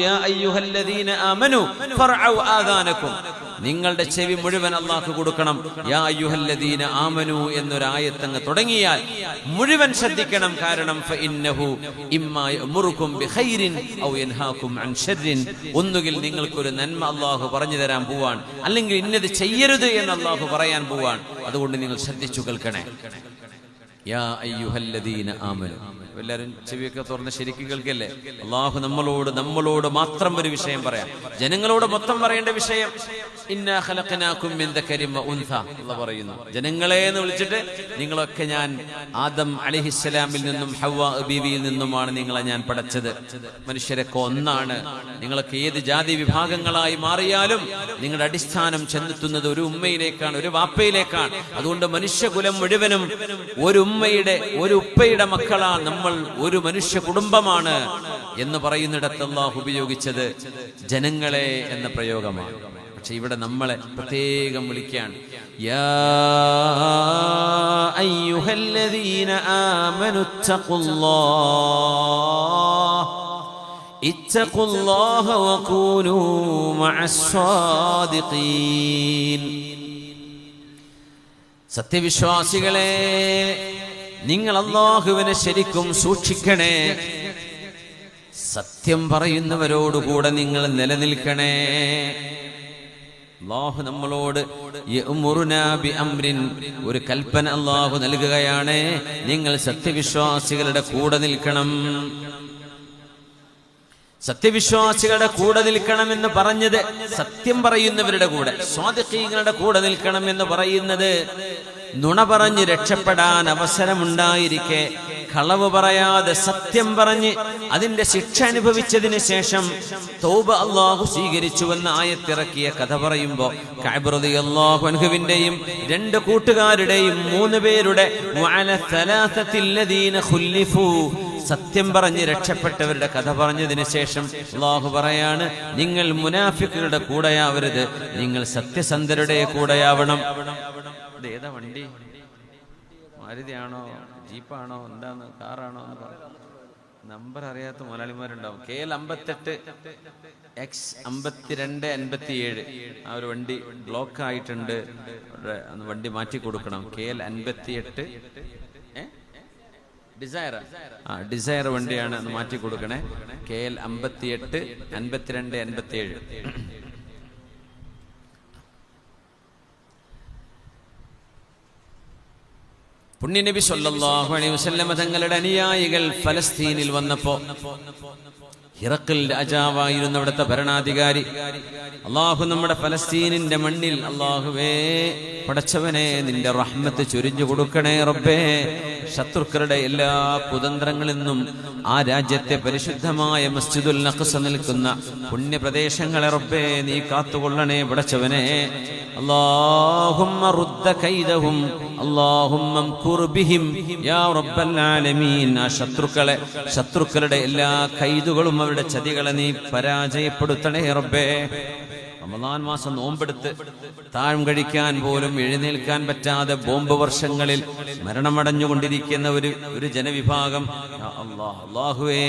യാ അയ്യുഹല്ലദീന ആമനു ഫർഉ ആദാനകും, നിങ്ങളുടെ ചെവി മുഴുവൻ അല്ലാഹു കൊടുക്കണം. യാ അയ്യുഹല്ലദീന ആമനു എന്നൊരു ആയത്തങ്ങ് തുടങ്ങിയാൽ മുഴുവൻ ശ്രദ്ധിക്കണം. കാരണം ഫഇന്നഹു ഇമ്മാ യഅ്മുറുകും ബിഖൈരിൻ ഔ യൻഹാകും അൻ ശർരിൻ, ഒന്നുകിൽ നിങ്ങൾക്കൊരു നന്മ അല്ലാഹു പറഞ്ഞു തരാൻ പോവാൻ, അല്ലെങ്കിൽ ഇന്നത് ചെയ്യരുത് എന്ന് അല്ലാഹു പറയാൻ പോവാൻ. അതുകൊണ്ട് നിങ്ങൾ ശ്രദ്ധിച്ചു കേൾക്കണേ. യാ അയ്യുഹല്ലദീന ആമനു, എല്ലാവരും ചെവിയൊക്കെ തുറന്ന് ശരിക്കും കേൾക്കല്ലേ. അള്ളാഹു നമ്മളോട് മാത്രം ഒരു വിഷയം പറയാം, ജനങ്ങളോട് മൊത്തം പറയേണ്ട വിഷയം. ഇന്നാ ഖലഖനാകും മിൻ ദക്കരിൻ വ ഉൻസ, അല്ലാഹു പറയുന്നു, ജനങ്ങളെ എന്ന് വിളിച്ചിട്ട് നിങ്ങളൊക്കെ ഞാൻ ആദം അലൈഹിസ്സലാമിൽ നിന്നും ഹവ്വ ബീവിയിൽ നിന്നുമാണ് നിങ്ങളെ ഞാൻ പടച്ചത്. മനുഷ്യരൊക്കെ ഒന്നാണ്. നിങ്ങളൊക്കെ ഏത് ജാതി വിഭാഗങ്ങളായി മാറിയാലും നിങ്ങളുടെ അടിസ്ഥാനം ചെന്നെത്തുന്നത് ഒരു ഉമ്മയിലേക്കാണ്, ഒരു വാപ്പയിലേക്കാണ്. അതുകൊണ്ട് മനുഷ്യകുലം മുഴുവനും ഒരു ഉപ്പയുടെ മക്കളാണ് നമ്മൾ, ഒരു മനുഷ്യ കുടുംബമാണ് എന്ന് പറയുന്നിടത്ത് അല്ലാഹു ഉപയോഗിച്ചത് ജനങ്ങളെ എന്ന പ്രയോഗമാണ്. പക്ഷെ ഇവിടെ നമ്മളെ പ്രത്യേകം വിളിക്കുകയാണ്. യാ അയ്യുഹല്ലദീന ആമനു ഇത്തഖുല്ലാഹ വകൂനൂ മഅസ്സാദിഖീൻ. സത്യവിശ്വാസികളെ, നിങ്ങൾ അല്ലാഹുവിനെ ശരിക്കും സൂക്ഷിക്കണേ. സത്യം പറയുന്നവരോടുകൂടെ നിങ്ങൾ നിലനിൽക്കണേ. അല്ലാഹു നമ്മളോട് യഅ്മുറുനാ ബിഅംരിൻ, ഒരു കൽപ്പന അല്ലാഹു നൽകുകയാണ്. നിങ്ങൾ സത്യവിശ്വാസികളുടെ കൂടെ നിൽക്കണം. സത്യവിശ്വാസികളുടെ കൂടെ നിൽക്കണം എന്ന് പറഞ്ഞത് സത്യം പറയുന്നവരുടെ കൂടെ, സ്വാദിഖീങ്ങളുടെ കൂടെ നിൽക്കണം എന്ന് പറയുന്നത് നുണ പറഞ്ഞ് രക്ഷപ്പെടാൻ അവസരമുണ്ടായിരിക്കെ കളവ് പറയാതെ സത്യം പറഞ്ഞ് അതിന്റെ ശിക്ഷ അനുഭവിച്ചതിന് ശേഷം തൗബ അല്ലാഹു സ്വീകരിച്ചുവെന്ന് ആയത്തിറക്കിയ കഥ പറയുമ്പോ കഅബ് റളിയല്ലാഹു അൻഹുവിന്റെയും രണ്ട് കൂട്ടുകാരുടെയും 3 പേരുടെ വഅല സലാസത്തിൽ ലദീന ഖുല്ലിഫു, സത്യം പറഞ്ഞ് രക്ഷപ്പെട്ടവരുടെ കഥ പറഞ്ഞതിന് ശേഷം അല്ലാഹു പറയാണ്, നിങ്ങൾ മുനാഫിക്കുകളുടെ കൂടെയാവരുത്, നിങ്ങൾ സത്യസന്ധരുടെ കൂടെയാവണം. ഏതാ വണ്ടി? മാരുതിയാണോ ജീപ്പാണോ എന്താന്ന് കാറാണോ എന്ന് പറ, നമ്പർ അറിയാത്ത മുതലാളിമാരുണ്ടാവും. KL 58 X 52 57 ആ ഒരു വണ്ടി ബ്ലോക്ക് ആയിട്ടുണ്ട്, വണ്ടി മാറ്റി കൊടുക്കണം. KL 58 ഡിസയർ വണ്ടിയാണ്, മാറ്റി കൊടുക്കണേ. KL 58 52 87. പുണ്യനബി സല്ലല്ലാഹു അലൈഹി വസല്ലം തങ്ങളുടെ അനുയായികൾ ഫലസ്തീനിൽ വന്നപ്പോ ഹിറഖിൽ രാജാവായിരുന്ന അവിടുത്തെ ഭരണാധികാരി, അല്ലാഹു നമ്മുടെ ഫലസ്തീനിന്റെ മണ്ണിൽ അല്ലാഹുവേ പടച്ചവനെ നിന്റെ റഹ്മത്ത് ചൊരിഞ്ഞു കൊടുക്കണേ റബ്ബേ, ശത്രുക്കളുടെ എല്ലാ കുതന്ത്രങ്ങളിൽ നിന്നും ആ രാജ്യത്തെ പരിശുദ്ധമായ മസ്ജിദുൽ അഖ്സ നിൽക്കുന്ന പുണ്യപ്രദേശങ്ങളെ റബ്ബേ നീ കാത്തുകൊള്ളണേ പടച്ചവനെ. അല്ലാഹുമ്മ റുദ്ദ കൈദഹും അല്ലാഹുമ്മ ംകുർ ബിഹിം യാ റബ്ബൽ ആലമീൻ. ആ ശത്രുക്കളുടെ എല്ലാ കൈദുകളും അവരുടെ ചതികളെ നീ പരാജയപ്പെടുത്തണേ റബ്ബേ. റമദാൻ മാസം നോമ്പെടുത്ത് താഴം കഴിക്കാൻ പോലും എഴുന്നേൽക്കാൻ പറ്റാതെ ബോംബ് വർഷങ്ങളിൽ മരണമടഞ്ഞുകൊണ്ടിരിക്കുന്ന ഒരു ജനവിഭാഗം, അല്ലാഹുവേ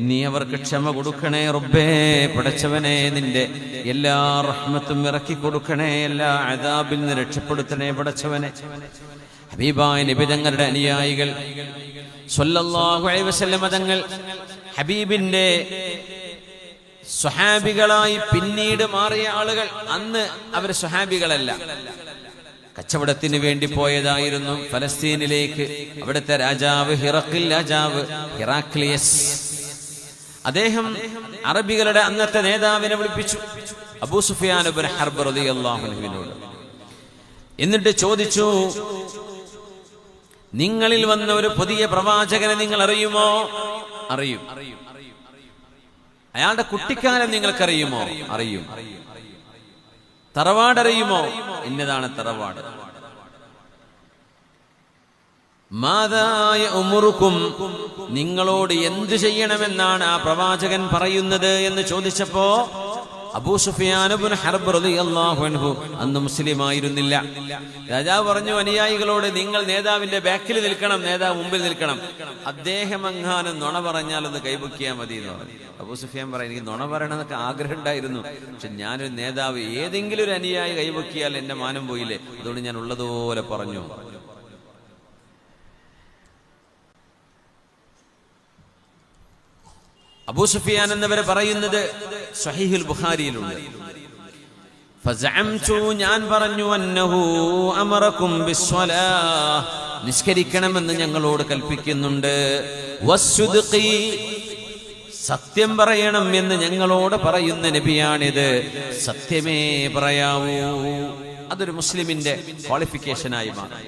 നീ അവർക്ക് ക്ഷമ കൊടുക്കണേ റബ്ബേ പടച്ചവനെ. നിന്റെ എല്ലാ റഹ്മത്തും ഇറക്കി കൊടുക്കണേ, എല്ലാ അദാബിൽ നിന്ന് രക്ഷപ്പെടുത്തണേ പടച്ചവനെ. ഹബീബായ നബി തങ്ങളുടെ അനുയായികൾ സ്വല്ലല്ലാഹു അലൈഹി വസല്ലം തങ്ങൾ ഹബീബിന്റെ സ്വഹാബികളായി പിന്നീട് മാറിയ ആളുകൾ, അന്ന് അവർ സ്വഹാബികളല്ല, കച്ചവടത്തിന് വേണ്ടി പോയതായിരുന്നു ഫലസ്തീനിലേക്ക്. അവിടുത്തെ രാജാവ് ഹിറാക്ലിയസ്, അദ്ദേഹം അറബികളുടെ അന്നത്തെ നേതാവിനെ വിളിപ്പിച്ചു, അബൂ സുഫിയാൻ ഇബ്നു ഹർബ് റളിയല്ലാഹു അൻഹുവിനോട്. എന്നിട്ട് ചോദിച്ചു, നിങ്ങളിൽ വന്ന ഒരു പുതിയ പ്രവാചകനെ നിങ്ങൾ അറിയുമോ? അറിയും. അയാളുടെ കുട്ടിക്കാലം നിങ്ങൾക്കറിയുമോ? അറിയും. തറവാട് അറിയുമോ? ഇന്നതാണ് തറവാട്. മാദായ ഉമുറുക്കും, നിങ്ങളോട് എന്തു ചെയ്യണമെന്നാണ് ആ പ്രവാചകൻ പറയുന്നത് എന്ന് ചോദിച്ചപ്പോ അബൂ സുഫിയാൻ ഇബ്നു ഹർബ് റളിയല്ലാഹു അൻഹു അന്ന് മുസ്ലിം ആയിരുന്നില്ല. രാജാവ് പറഞ്ഞു അനുയായികളോട്, നിങ്ങൾ നേതാവിന്റെ ബാക്കിൽ നിൽക്കണം, നേതാവ് മുമ്പിൽ നിൽക്കണം. അദ്ദേഹം എങ്ങാനും നുണ പറഞ്ഞാലൊന്ന് കൈപൊക്കിയാൽ മതി എന്ന് പറഞ്ഞു. അബൂ സുഫിയാൻ പറയാം, എനിക്ക് നുണ പറയണമെന്നൊക്കെ ആഗ്രഹം ഉണ്ടായിരുന്നു, പക്ഷെ ഞാനൊരു നേതാവ് ഏതെങ്കിലും ഒരു അനുയായി കൈപൊക്കിയാൽ എന്റെ മാനം പോയില്ലേ, അതുകൊണ്ട് ഞാൻ ഉള്ളതുപോലെ പറഞ്ഞു. അബൂ സുഫിയാൻ എന്നവരെ പറയുന്നത് സ്വഹീഹുൽ ബുഖാരിയിലുണ്ട്. ഫസഅംതു, ഞാൻ പറഞ്ഞു, അന്നഹു അമറകും ബിസ്സലാഹ്, നിസ്കരിക്കണമെന്ന് ഞങ്ങളോട് കൽപ്പിക്കുന്നുണ്ട്. വസ്സുദ്ഖി, സത്യം പറയണം എന്ന് ഞങ്ങളോട് പറയുന്ന നബിയാണിത്, സത്യമേ പറയാവൂ. അതൊരു മുസ്ലിമിന്റെ ക്വാളിഫിക്കേഷനായി മാറും.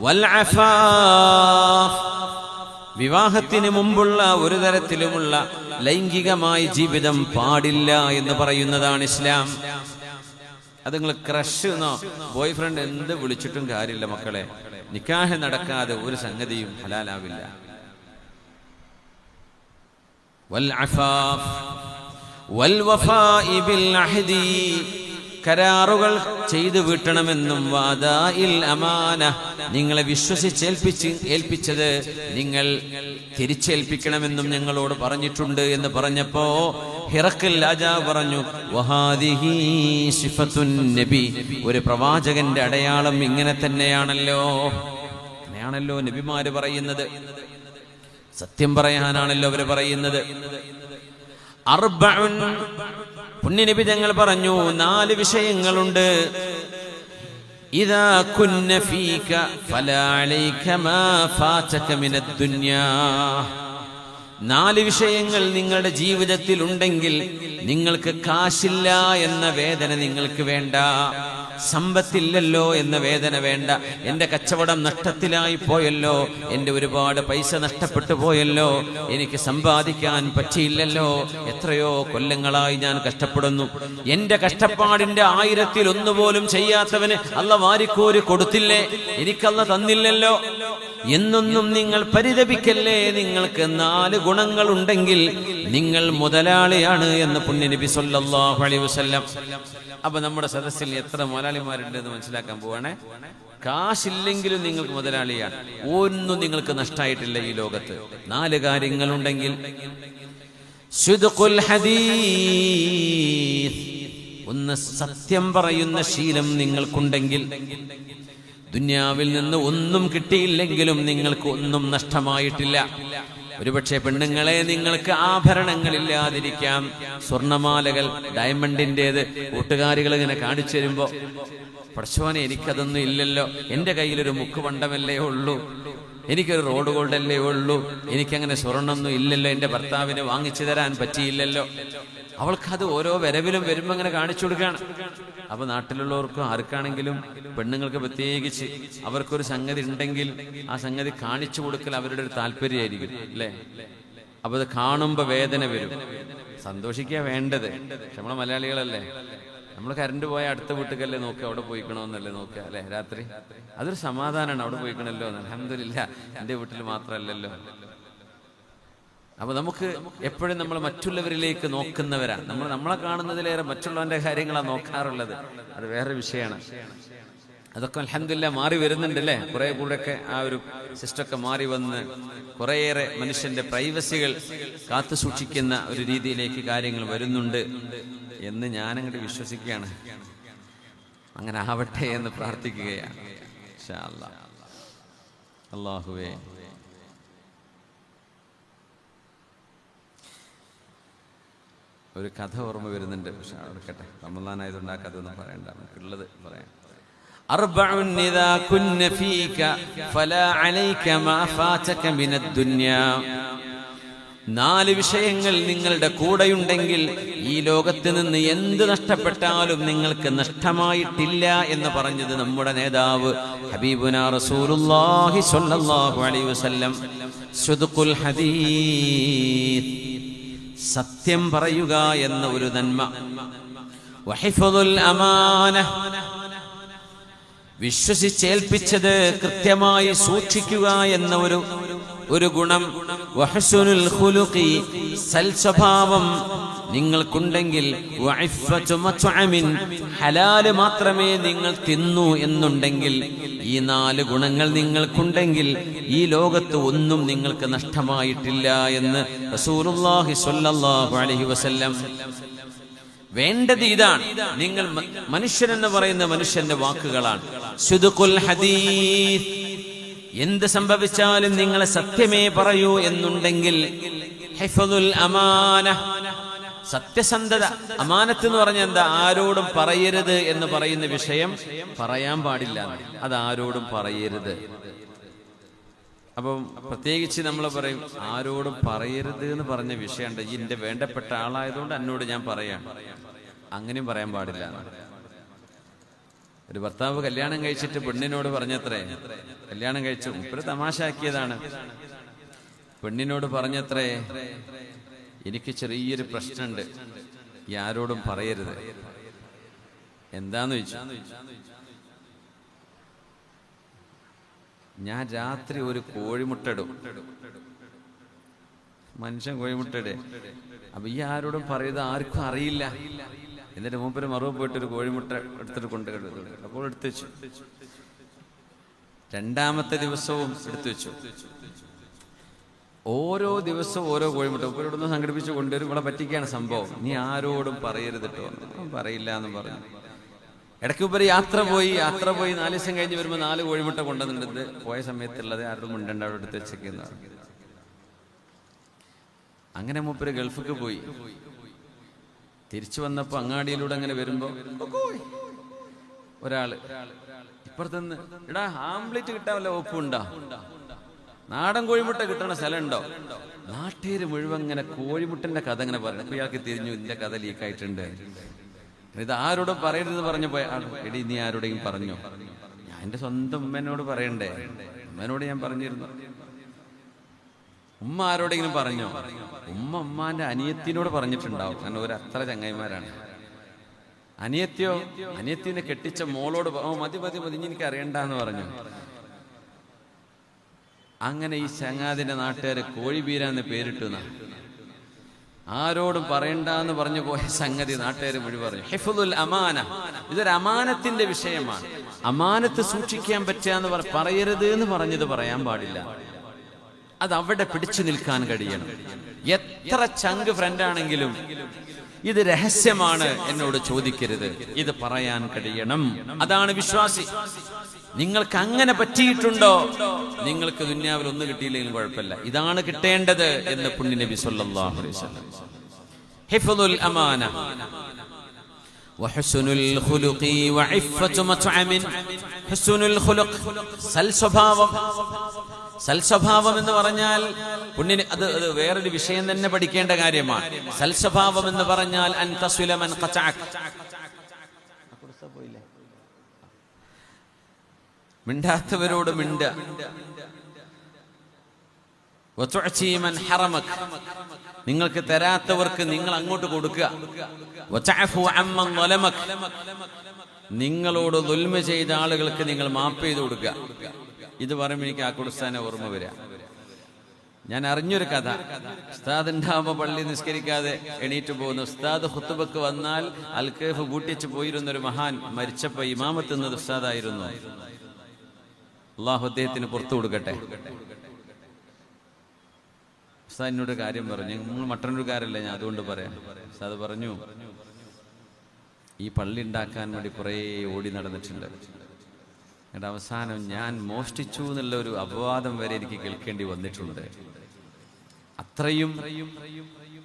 വൽ അഫാഫ്, വിവാഹത്തിന് മുമ്പുള്ള ഒരു തരത്തിലുമുള്ള ലൈംഗികമായ ജീവിതം പാടില്ല എന്ന് പറയുന്നതാണ് ഇസ്ലാം. അത് നിങ്ങൾ ക്രഷ് എന്നോ ബോയ് ഫ്രണ്ട് എന്ത് വിളിച്ചിട്ടും കാര്യമില്ല മക്കളെ, നിക്കാഹ് നടക്കാതെ ഒരു സംഗതിയും ഹലാലാവില്ല. വൽ അഫാഫ് വൽ വഫാഇ ബിൽ അഹ്ദി, കരാറുകൾ ചെയ്തു വീട്ടണമെന്നും, വാദാഇൽ അമാന, നിങ്ങളെ ഏൽപ്പിച്ചത് നിങ്ങൾ തിരിച്ചേൽപ്പിക്കണമെന്നും ഞങ്ങളോട് പറഞ്ഞിട്ടുണ്ട് എന്ന് പറഞ്ഞപ്പോ ഹിറഖൽ രാജാവ് പറഞ്ഞു, വഹാദിഹി സിഫത്തുൻ നബി, ഒരു പ്രവാചകന്റെ അടയാളം ഇങ്ങനെ തന്നെയാണല്ലോ. അങ്ങനെയാണല്ലോ നബിമാര് പറയുന്നത്, സത്യം പറയാനാണല്ലോ അവര് പറയുന്നത്. അർബഉൻ, പുണ്യനബി തങ്ങൾ പറഞ്ഞു 4 വിഷയങ്ങളുണ്ട്. ഇദാ കുന്ന ഫീക ഫലാ അലൈക മാ ഫാതക മിനദ് ദുനിയാ, 4 വിഷയങ്ങൾ നിങ്ങളുടെ ജീവിതത്തിൽ ഉണ്ടെങ്കിൽ നിങ്ങൾക്ക് കാശില്ല എന്ന വേദന നിങ്ങൾക്ക് വേണ്ട, സമ്പത്തില്ലല്ലോ എന്ന വേദന വേണ്ട. എന്റെ കച്ചവടം നഷ്ടത്തിലായി പോയല്ലോ, എന്റെ ഒരുപാട് പൈസ നഷ്ടപ്പെട്ടു പോയല്ലോ, എനിക്ക് സമ്പാദിക്കാൻ പറ്റിയില്ലല്ലോ, എത്രയോ കൊല്ലങ്ങളായി ഞാൻ കഷ്ടപ്പെടുന്നു, എന്റെ കഷ്ടപ്പാടിന്റെ 1000-1 പോലും ചെയ്യാത്തവന് അല്ല വാരിക്കോരി കൊടുത്തില്ലേ, എനിക്കല്ല തന്നില്ലല്ലോ എന്നൊന്നും നിങ്ങൾ പരിതപിക്കല്ലേ. നിങ്ങൾക്ക് 4 ഗുണങ്ങൾ ഉണ്ടെങ്കിൽ നിങ്ങൾ മുതലാളിയാണ് എന്ന് പുണ്യനബി സല്ലല്ലാഹു അലൈഹി വസല്ലം. അപ്പൊ നമ്മുടെ സദസ്സിൽ എത്ര മുതലാളിമാരുണ്ട് എന്ന് മനസ്സിലാക്കാൻ പോവാണേ. കാശില്ലെങ്കിലും നിങ്ങൾക്ക് മുതലാളിയാണ്, ഒന്നും നിങ്ങൾക്ക് നഷ്ടമായിട്ടില്ല ഈ ലോകത്ത്. 4 കാര്യങ്ങളുണ്ടെങ്കിൽ, സിദ്ഖുൽ ഹദീസ്, ഒന്ന് സത്യം പറയുന്ന ശീലം നിങ്ങൾക്കുണ്ടെങ്കിൽ, ദുനിയാവിൽ നിന്ന് ഒന്നും കിട്ടിയില്ലെങ്കിലും നിങ്ങൾക്ക് ഒന്നും നഷ്ടമായിട്ടില്ല. ഒരുപക്ഷെ പെണ്ണുങ്ങളെ നിങ്ങൾക്ക് ആഭരണങ്ങളില്ലാതിരിക്കാം, സ്വർണമാലകൾ ഡയമണ്ടിൻ്റെത് കൂട്ടുകാരികൾ ഇങ്ങനെ കാണിച്ചു തരുമ്പോ, പടച്ചോനെ എനിക്കതൊന്നും ഇല്ലല്ലോ, എന്റെ കയ്യിലൊരു മുക്കുപണ്ടമല്ലേ ഉള്ളൂ, എനിക്കൊരു റോഡ് ഗോൾഡല്ലേ ഉള്ളൂ, എനിക്കങ്ങനെ സ്വർണ്ണമൊന്നും ഇല്ലല്ലോ, എന്റെ ഭർത്താവിന് വാങ്ങിച്ചു തരാൻ പറ്റിയില്ലല്ലോ. അവൾക്കത് ഓരോ വരവിലും വരുമ്പോ അങ്ങനെ കാണിച്ചു കൊടുക്കുകയാണ്. അപ്പൊ നാട്ടിലുള്ളവർക്കും ആർക്കാണെങ്കിലും പെണ്ണുങ്ങൾക്ക് പ്രത്യേകിച്ച് അവർക്കൊരു സംഗതി ഉണ്ടെങ്കിൽ ആ സംഗതി കാണിച്ചു കൊടുക്കൽ അവരുടെ ഒരു താല്പര്യമായിരിക്കും അല്ലേ. അപ്പൊ അത് കാണുമ്പോ വേദന വരും. സന്തോഷിക്കുക വേണ്ടത്, പക്ഷെ നമ്മളെ മലയാളികളല്ലേ, നമ്മൾ കറണ്ട് പോയ അടുത്ത വീട്ടിലല്ലേ നോക്കുക, അവിടെ പോയിക്കണോന്നല്ലേ നോക്കുക അല്ലെ രാത്രി. അതൊരു സമാധാനമാണ്, അവിടെ പോയിക്കണല്ലോ, അൽഹംദുലില്ലാ എന്റെ വീട്ടിൽ മാത്രമല്ലല്ലോ. അപ്പൊ നമുക്ക് എപ്പോഴും നമ്മൾ മറ്റുള്ളവരിലേക്ക് നോക്കുന്നവരാണ്. നമ്മളെ കാണുന്നതിലേറെ മറ്റുള്ളവന്റെ കാര്യങ്ങളാണ് നോക്കാറുള്ളത്. അത് വേറെ വിഷയമാണ്. അതൊക്കെ അൽഹംദുലില്ലാ മാറി വരുന്നുണ്ട് അല്ലേ. കുറെ കൂടെയൊക്കെ ആ ഒരു സിസ്റ്റമൊക്കെ മാറി വന്ന് കുറേയേറെ മനുഷ്യന്റെ പ്രൈവസികൾ കാത്തു സൂക്ഷിക്കുന്ന ഒരു രീതിയിലേക്ക് കാര്യങ്ങൾ വരുന്നുണ്ട് എന്ന് ഞാനങ്ങോട്ട് വിശ്വസിക്കുകയാണ്. അങ്ങനെ ആവട്ടെ എന്ന് പ്രാർത്ഥിക്കുകയാണ്. ഇൻഷാ അല്ലാഹ്. അല്ലാഹുവേ, ഒരു കഥ ഓർമ്മ വരുന്നുണ്ട്, പക്ഷെ എടുക്കട്ടെ, റമളാനായതുകൊണ്ട് ആ കഥ ഒന്നും പറയണ്ട, നമുക്കുള്ളത് പറയാം. അർബഉൻ ഇദാ കുന്ന ഫീക ഫലാ അലൈക മാ ഫാതക മിനദ് ദുനിയാ, 4 വിഷയങ്ങൾ നിങ്ങളുടെ കൂടെയുണ്ടെങ്കിൽ ഈ ലോകത്ത് നിന്ന് എന്ത് നഷ്ടപ്പെട്ടാലും നിങ്ങൾക്ക് നഷ്ടമായിട്ടില്ല എന്ന് പറഞ്ഞത് നമ്മുടെ നേതാവ് ഹബീബുനാ റസൂലുള്ളാഹി സ്വല്ലല്ലാഹു അലൈഹി വസല്ലം. സിദ്ഖുൽ ഹദീസ്, സത്യം പറയുക എന്ന ഒരു നന്മ. വഹിഫ്ദുൽ അമാന, വിശ്വസിച്ചേൽപ്പിച്ചത് കൃത്യമായി സൂക്ഷിക്കുക എന്ന ഒരു ഒരു ഗുണം, വഹ്സുനുൽ ഖുലുഖി സൽസ്വഭാവം നിങ്ങൾക്കുണ്ടെങ്കിൽ, വഇഫ്ഫതു മത്അമിൻ ഹലാൽ മാത്രമേ നിങ്ങൾ തിന്നു എന്നുണ്ടെങ്കിൽ, ഈ 4 ഗുണങ്ങൾ നിങ്ങൾക്കുണ്ടെങ്കിൽ ഈ ലോകത്ത് ഒന്നും നിങ്ങൾക്ക് നഷ്ടമായിട്ടില്ല എന്ന് റസൂലുള്ളാഹി സ്വല്ലല്ലാഹു അലൈഹി വസല്ലം. വേണ്ടത് ഇതാണ്. നിങ്ങൾ മനുഷ്യനെന്ന് പറയുന്ന മനുഷ്യന്റെ വാക്കുകളാണ്. സുദ്ഖുൽ ഹദീസ്, എന്ത് സംഭവിച്ചാലും നിങ്ങൾ സത്യമേ പറയൂ എന്നുണ്ടെങ്കിൽ, ഹിഫ്ദുൽ അമാന, സത്യസന്ധത. അമാനത്ത് എന്ന് പറഞ്ഞാൽ എന്താ? ആരോടും പറയരുത് എന്ന് പറയുന്ന വിഷയം പറയാൻ പാടില്ല, അത് ആരോടും പറയരുത്. അപ്പം പ്രത്യേകിച്ച് നമ്മൾ പറയും, ആരോടും പറയരുത് എന്ന് പറഞ്ഞ വിഷയമുണ്ട്, ഇതിന്റെ വേണ്ടപ്പെട്ട ആളായതുകൊണ്ട് എന്നോട് ഞാൻ പറയാം, അങ്ങനെയും പറയാൻ പാടില്ല. ഒരു ഭർത്താവ് കല്യാണം കഴിച്ചിട്ട് പെണ്ണിനോട് പറഞ്ഞത്രേ, കല്യാണം കഴിച്ചു ഒരു തമാശാക്കിയതാണ്, പെണ്ണിനോട് പറഞ്ഞത്രേ, എനിക്ക് ചെറിയൊരു പ്രശ്നമുണ്ട്, ഈ ആരോടും പറയരുത്. എന്താന്ന് ചോദിച്ചു. ഞാൻ രാത്രി ഒരു കോഴിമുട്ട ഇടും. മനുഷ്യൻ കോഴിമുട്ട ഇടേ, അപ്പൊ ഈ ആരോടും പറയുന്നത് ആർക്കും അറിയില്ല. എന്നിട്ട് മൂപ്പര് മറുപടി പോയിട്ട് ഒരു കോഴിമുട്ട എടുത്തിട്ട് കൊണ്ടുപോയി, അപ്പോൾ എടുത്തു വെച്ചു. 2ാമത്തെ ദിവസവും എടുത്തു വെച്ചു. ഓരോ ദിവസവും ഓരോ കോഴിമുട്ട മൂപ്പരോടൊന്ന് സംഘടിപ്പിച്ച് കൊണ്ടുവരും. ഇവിടെ പറ്റിക്കാണ് സംഭവം, നീ ആരോടും പറയരുത് കേട്ടോ. പറയില്ല എന്ന് പറഞ്ഞു. ഇടയ്ക്ക് ഉപരി യാത്ര പോയി 4 ദിവസം കഴിഞ്ഞ് വരുമ്പോൾ 4 കോഴിമുട്ട കൊണ്ടുവന്നിട്ടുണ്ട്. പോയ സമയത്തുള്ളത് ആരോടും മുണ്ടണ്ട, അവിടെ എടുത്ത് വെച്ചേക്കുന്ന. അങ്ങനെ മൂപ്പര് ഗൾഫിക്ക് പോയി. തിരിച്ചു വന്നപ്പോ അങ്ങാടിയിലൂടെ അങ്ങനെ വരുമ്പോ ഒരാള് ഇപ്പുറത്തുനിന്ന്, എടാ ആംപ്ലേറ്റ് കിട്ടാൻ വല്ല ഒപ്പുണ്ടോ? നാടൻ കോഴിമുട്ട കിട്ടണ സ്ഥലമുണ്ടോ? നാട്ടുകാര് മുഴുവൻ ഇങ്ങനെ കോഴിമുട്ടന്റെ കഥ ഇങ്ങനെ പറഞ്ഞു. അപ്പൊ ഇയാൾക്ക് തിരിഞ്ഞു, ഇതിന്റെ കഥ ലീക്കായിട്ടുണ്ട്, ഇത് ആരോടും പറയരുതെന്ന് പറഞ്ഞപ്പോ, എടി നീ ആരോടെയും പറഞ്ഞോ? ഞാൻ എന്റെ സ്വന്തം ഉമ്മനോട് പറയണ്ടേ? ഉമ്മനോട് ഞാൻ പറഞ്ഞിരുന്നു. ഉമ്മ ആരോടെങ്കിലും പറഞ്ഞോ? ഉമ്മാന്റെ അനിയത്തിനോട് പറഞ്ഞിട്ടുണ്ടാവും, കാരണം ഒരു അത്ര ചങ്ങായിമാരാണ്. അനിയത്തിനെ കെട്ടിച്ച മോളോട് മതി എനിക്ക് അറിയണ്ടെന്ന് പറഞ്ഞു. അങ്ങനെ ഈ ചങ്ങാതിന്റെ നാട്ടുകാര് കോഴിബീരാന്ന് പേരിട്ടു. ആരോടും പറയണ്ടെന്ന് പറഞ്ഞു പോയ സംഗതി നാട്ടുകാർ മുഴുവൻ പറഞ്ഞു. ഹിഫ്ദുൽ അമാന, ഇതൊരു അമാനത്തിന്റെ വിഷയമാണ്. അമാനത്ത് സൂക്ഷിക്കാൻ പറ്റുക പറയരുത് എന്ന് പറഞ്ഞത് പറയാൻ പാടില്ല. അത് അവിടെ പിടിച്ചു നിൽക്കാൻ കഴിയണം. എത്ര ചങ്ക് ഫ്രണ്ടാണെങ്കിലും ഇത് രഹസ്യമാണ്, എന്നോട് ചോദിക്കരുത്, ഇത് പറയാൻ കഴിയണം. അതാണ് വിശ്വാസി. നിങ്ങൾക്ക് അങ്ങനെ പറ്റിയിട്ടുണ്ടോ? നിങ്ങൾക്ക് ദുനിയാവിൽ ഒന്നും കിട്ടിയില്ലെങ്കിലും കുഴപ്പമില്ല, ഇതാണ് കിട്ടേണ്ടത് എന്ന് പുണ്യ നബി സല്ലല്ലാഹു അലൈഹി വസല്ലം. ഹിഫ്ദുൽ അമാന വഹുസ്നുൽ ഖുലുഖി വഇഫ്ഫതു മത്അമിൻ. ഹുസ്നുൽ ഖുലുഖ്, സൽസ്വഭാവം എന്ന് പറഞ്ഞാൽ അത് വേറൊരു വിഷയം തന്നെ പഠിക്കേണ്ട കാര്യമാണ്. സൽസ്വഭാവം എന്ന് പറഞ്ഞാൽ അൻ തസ്വില മൻ ഖതഅക, മിണ്ടാത്തവരോട് മിണ്ട. വതുഅതി മൻ ഹറമക, നിങ്ങൾക്ക് തരാത്തവർക്ക് നിങ്ങൾ അങ്ങോട്ട് കൊടുക്കുക. വതഅഫു അമ്മൻ ളലമക, നിങ്ങളോട് ദുൽമ ചെയ്ത ആളുകൾക്ക് നിങ്ങൾ മാപ്പ് ചെയ്തു കൊടുക്കുക. ഇത് പറയുമ്പോൾ എനിക്ക് ആക്കുടുസ്ഥാനെ ഓർമ്മ വരിക. ഞാൻ അറിഞ്ഞൊരു കഥ. ഉസ്താദ് ഉണ്ടാവുമ്പോൾ പള്ളി നിസ്കരിക്കാതെ എണീറ്റ് പോകുന്നു. ഉസ്താദ് ഖുത്ബക്ക് വന്നാൽ അൽകേഫ് കൂട്ടിച്ച് പോയിരുന്നൊരു മഹാൻ മരിച്ചപ്പോ ഇമാമത്ത് എന്നത് ഉസ്താദായിരുന്നു. അള്ളാഹു അദ്ദേഹത്തിന് പുറത്തു കൊടുക്കട്ടെ. ഉസ്താദിനോട് കാര്യം പറഞ്ഞു. നിങ്ങൾ മട്ടന്നൂർക്കാരല്ലേ, ഞാൻ അതുകൊണ്ട് പറയാം. ഉസ്താദ് പറഞ്ഞു, ഈ പള്ളി ഉണ്ടാക്കാൻ വേണ്ടി കുറേ ഓടി നടന്നിട്ടുണ്ട്. എന്നിട്ട് അവസാനം ഞാൻ മോഷ്ടിച്ചു എന്നുള്ള ഒരു അപവാദം വരെ എനിക്ക് കേൾക്കേണ്ടി വന്നിട്ടുണ്ട്. അത്രയും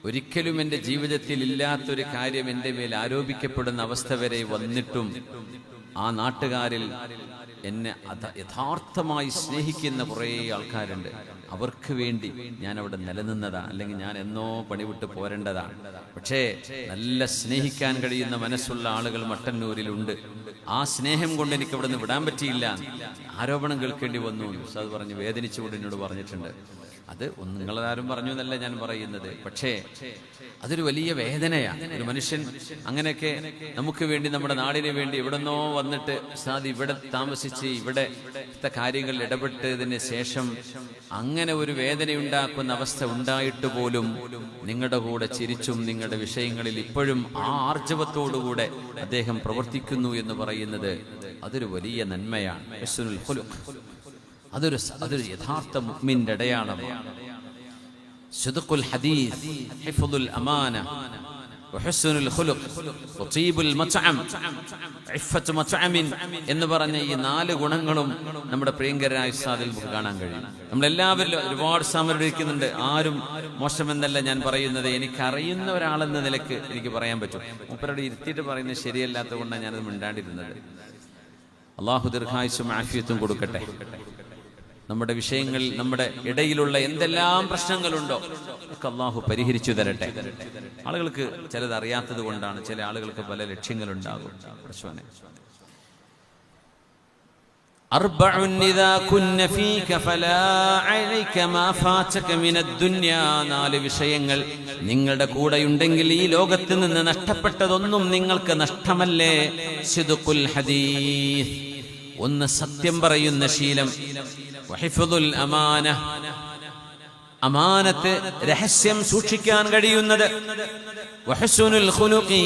ഒരിക്കലും എൻ്റെ ജീവിതത്തിൽ ഇല്ലാത്തൊരു കാര്യം എൻ്റെ മേൽ ആരോപിക്കപ്പെടുന്ന അവസ്ഥ വരെ വന്നിട്ടും ആ നാട്ടുകാരിൽ എന്നെ യഥാർത്ഥമായി സ്നേഹിക്കുന്ന കുറേ ആൾക്കാരുണ്ട്. അവർക്ക് വേണ്ടി ഞാൻ അവിടെ നിലനിന്നതാണ്, അല്ലെങ്കിൽ ഞാൻ എന്നോ പണിവിട്ട് പോരേണ്ടതാണ്. പക്ഷേ നല്ല സ്നേഹിക്കാൻ കഴിയുന്ന മനസ്സുള്ള ആളുകൾ മട്ടന്നൂരിലുണ്ട്. ആ സ്നേഹം കൊണ്ട് എനിക്ക് അവിടെ നിന്ന് വിടാൻ പറ്റിയില്ല. ആരോപണം കേൾക്കേണ്ടി വന്നു. അത് പറഞ്ഞ് വേദനിച്ചുകൊണ്ട് എന്നോട് പറഞ്ഞിട്ടുണ്ട്. അത് നിങ്ങളാരും പറഞ്ഞു എന്നല്ല ഞാൻ പറയുന്നത്. പക്ഷേ അതൊരു വലിയ വേദനയാണ്. ഒരു മനുഷ്യൻ അങ്ങനെയൊക്കെ നമുക്ക് വേണ്ടി, നമ്മുടെ നാടിന് വേണ്ടി എവിടെന്നോ വന്നിട്ട് ഇവിടെ താമസിച്ച് ഇവിടത്തെ കാര്യങ്ങളിൽ ഇടപെട്ടതിന് ശേഷം അങ്ങനെ ഒരു വേദനയുണ്ടാക്കുന്ന അവസ്ഥ ഉണ്ടായിട്ട് പോലും നിങ്ങളുടെ കൂടെ ചിരിച്ചും നിങ്ങളുടെ വിഷയങ്ങളിൽ ഇപ്പോഴും ആ ആർജവത്തോടുകൂടെ അദ്ദേഹം പ്രവർത്തിക്കുന്നു എന്ന് പറയുന്നത് അതൊരു വലിയ നന്മയാണ്. ഹുസ്നുൽ ഖുലുഖ്, അതൊരു യഥാർത്ഥ മുഅ്മിന്റെ അടയാളമാണ്. സിദ്ഖുൽ ഹദീസ്, ഹിഫ്ദുൽ അമാന, വഹുസ്നുൽ ഖുലുഖ്, വതീബുൽ മത്അം, ഇഫ്ഫത്തു മത്അമിൻ എന്ന് പറഞ്ഞ ഈ 4 ഗുണങ്ങളും നമ്മുടെ പ്രിയങ്കരനായ ഉസ്താദിൽ നമുക്ക് കാണാൻ കഴിയും. നമ്മളെല്ലാവരിലും ഒരുപാട് സമരടിക്കുന്നുണ്ട്. ആരും മോശമെന്നല്ല ഞാൻ പറയുന്നത്. എനിക്കറിയുന്ന ഒരാളെന്ന നിലയ്ക്ക് എനിക്ക് പറയാൻ പറ്റും. മൂപ്പരോട് ഇരുത്തിയിട്ട് പറയുന്നത് ശരിയല്ലാത്തത് കൊണ്ടാണ് ഞാനത് മിണ്ടാണ്ടിരുന്നത്. അള്ളാഹു ദീർഘായുസ്സും ആഫിയത്തും കൊടുക്കട്ടെ. നമ്മുടെ വിഷയങ്ങളിൽ, നമ്മുടെ ഇടയിലുള്ള എന്തെല്ലാം പ്രശ്നങ്ങളുണ്ടോ ഒക്കെ അള്ളാഹു പരിഹരിച്ചു തരട്ടെ. ആളുകൾക്ക് ചിലത് അറിയാത്തത് കൊണ്ടാണ്, ചില ആളുകൾക്ക് പല ലക്ഷ്യങ്ങളുണ്ടാകും. പ്രശ്നം നാല് വിഷയങ്ങൾ നിങ്ങളുടെ കൂടെയുണ്ടെങ്കിൽ ഈ ലോകത്ത് നിന്ന് നഷ്ടപ്പെട്ടതൊന്നും നിങ്ങൾക്ക് നഷ്ടമല്ലേ. സിദ്ഖുൽ ഹദീസ്, ഒന്ന് സത്യം പറയുന്ന ശീലം. വഹിഫ്ദുൽ അമാന, അമാനത്ത്, രഹസ്യം സൂക്ഷിക്കാൻ കഴിയുന്നത്. വഹുസ്നുൽ ഖുലുഖി,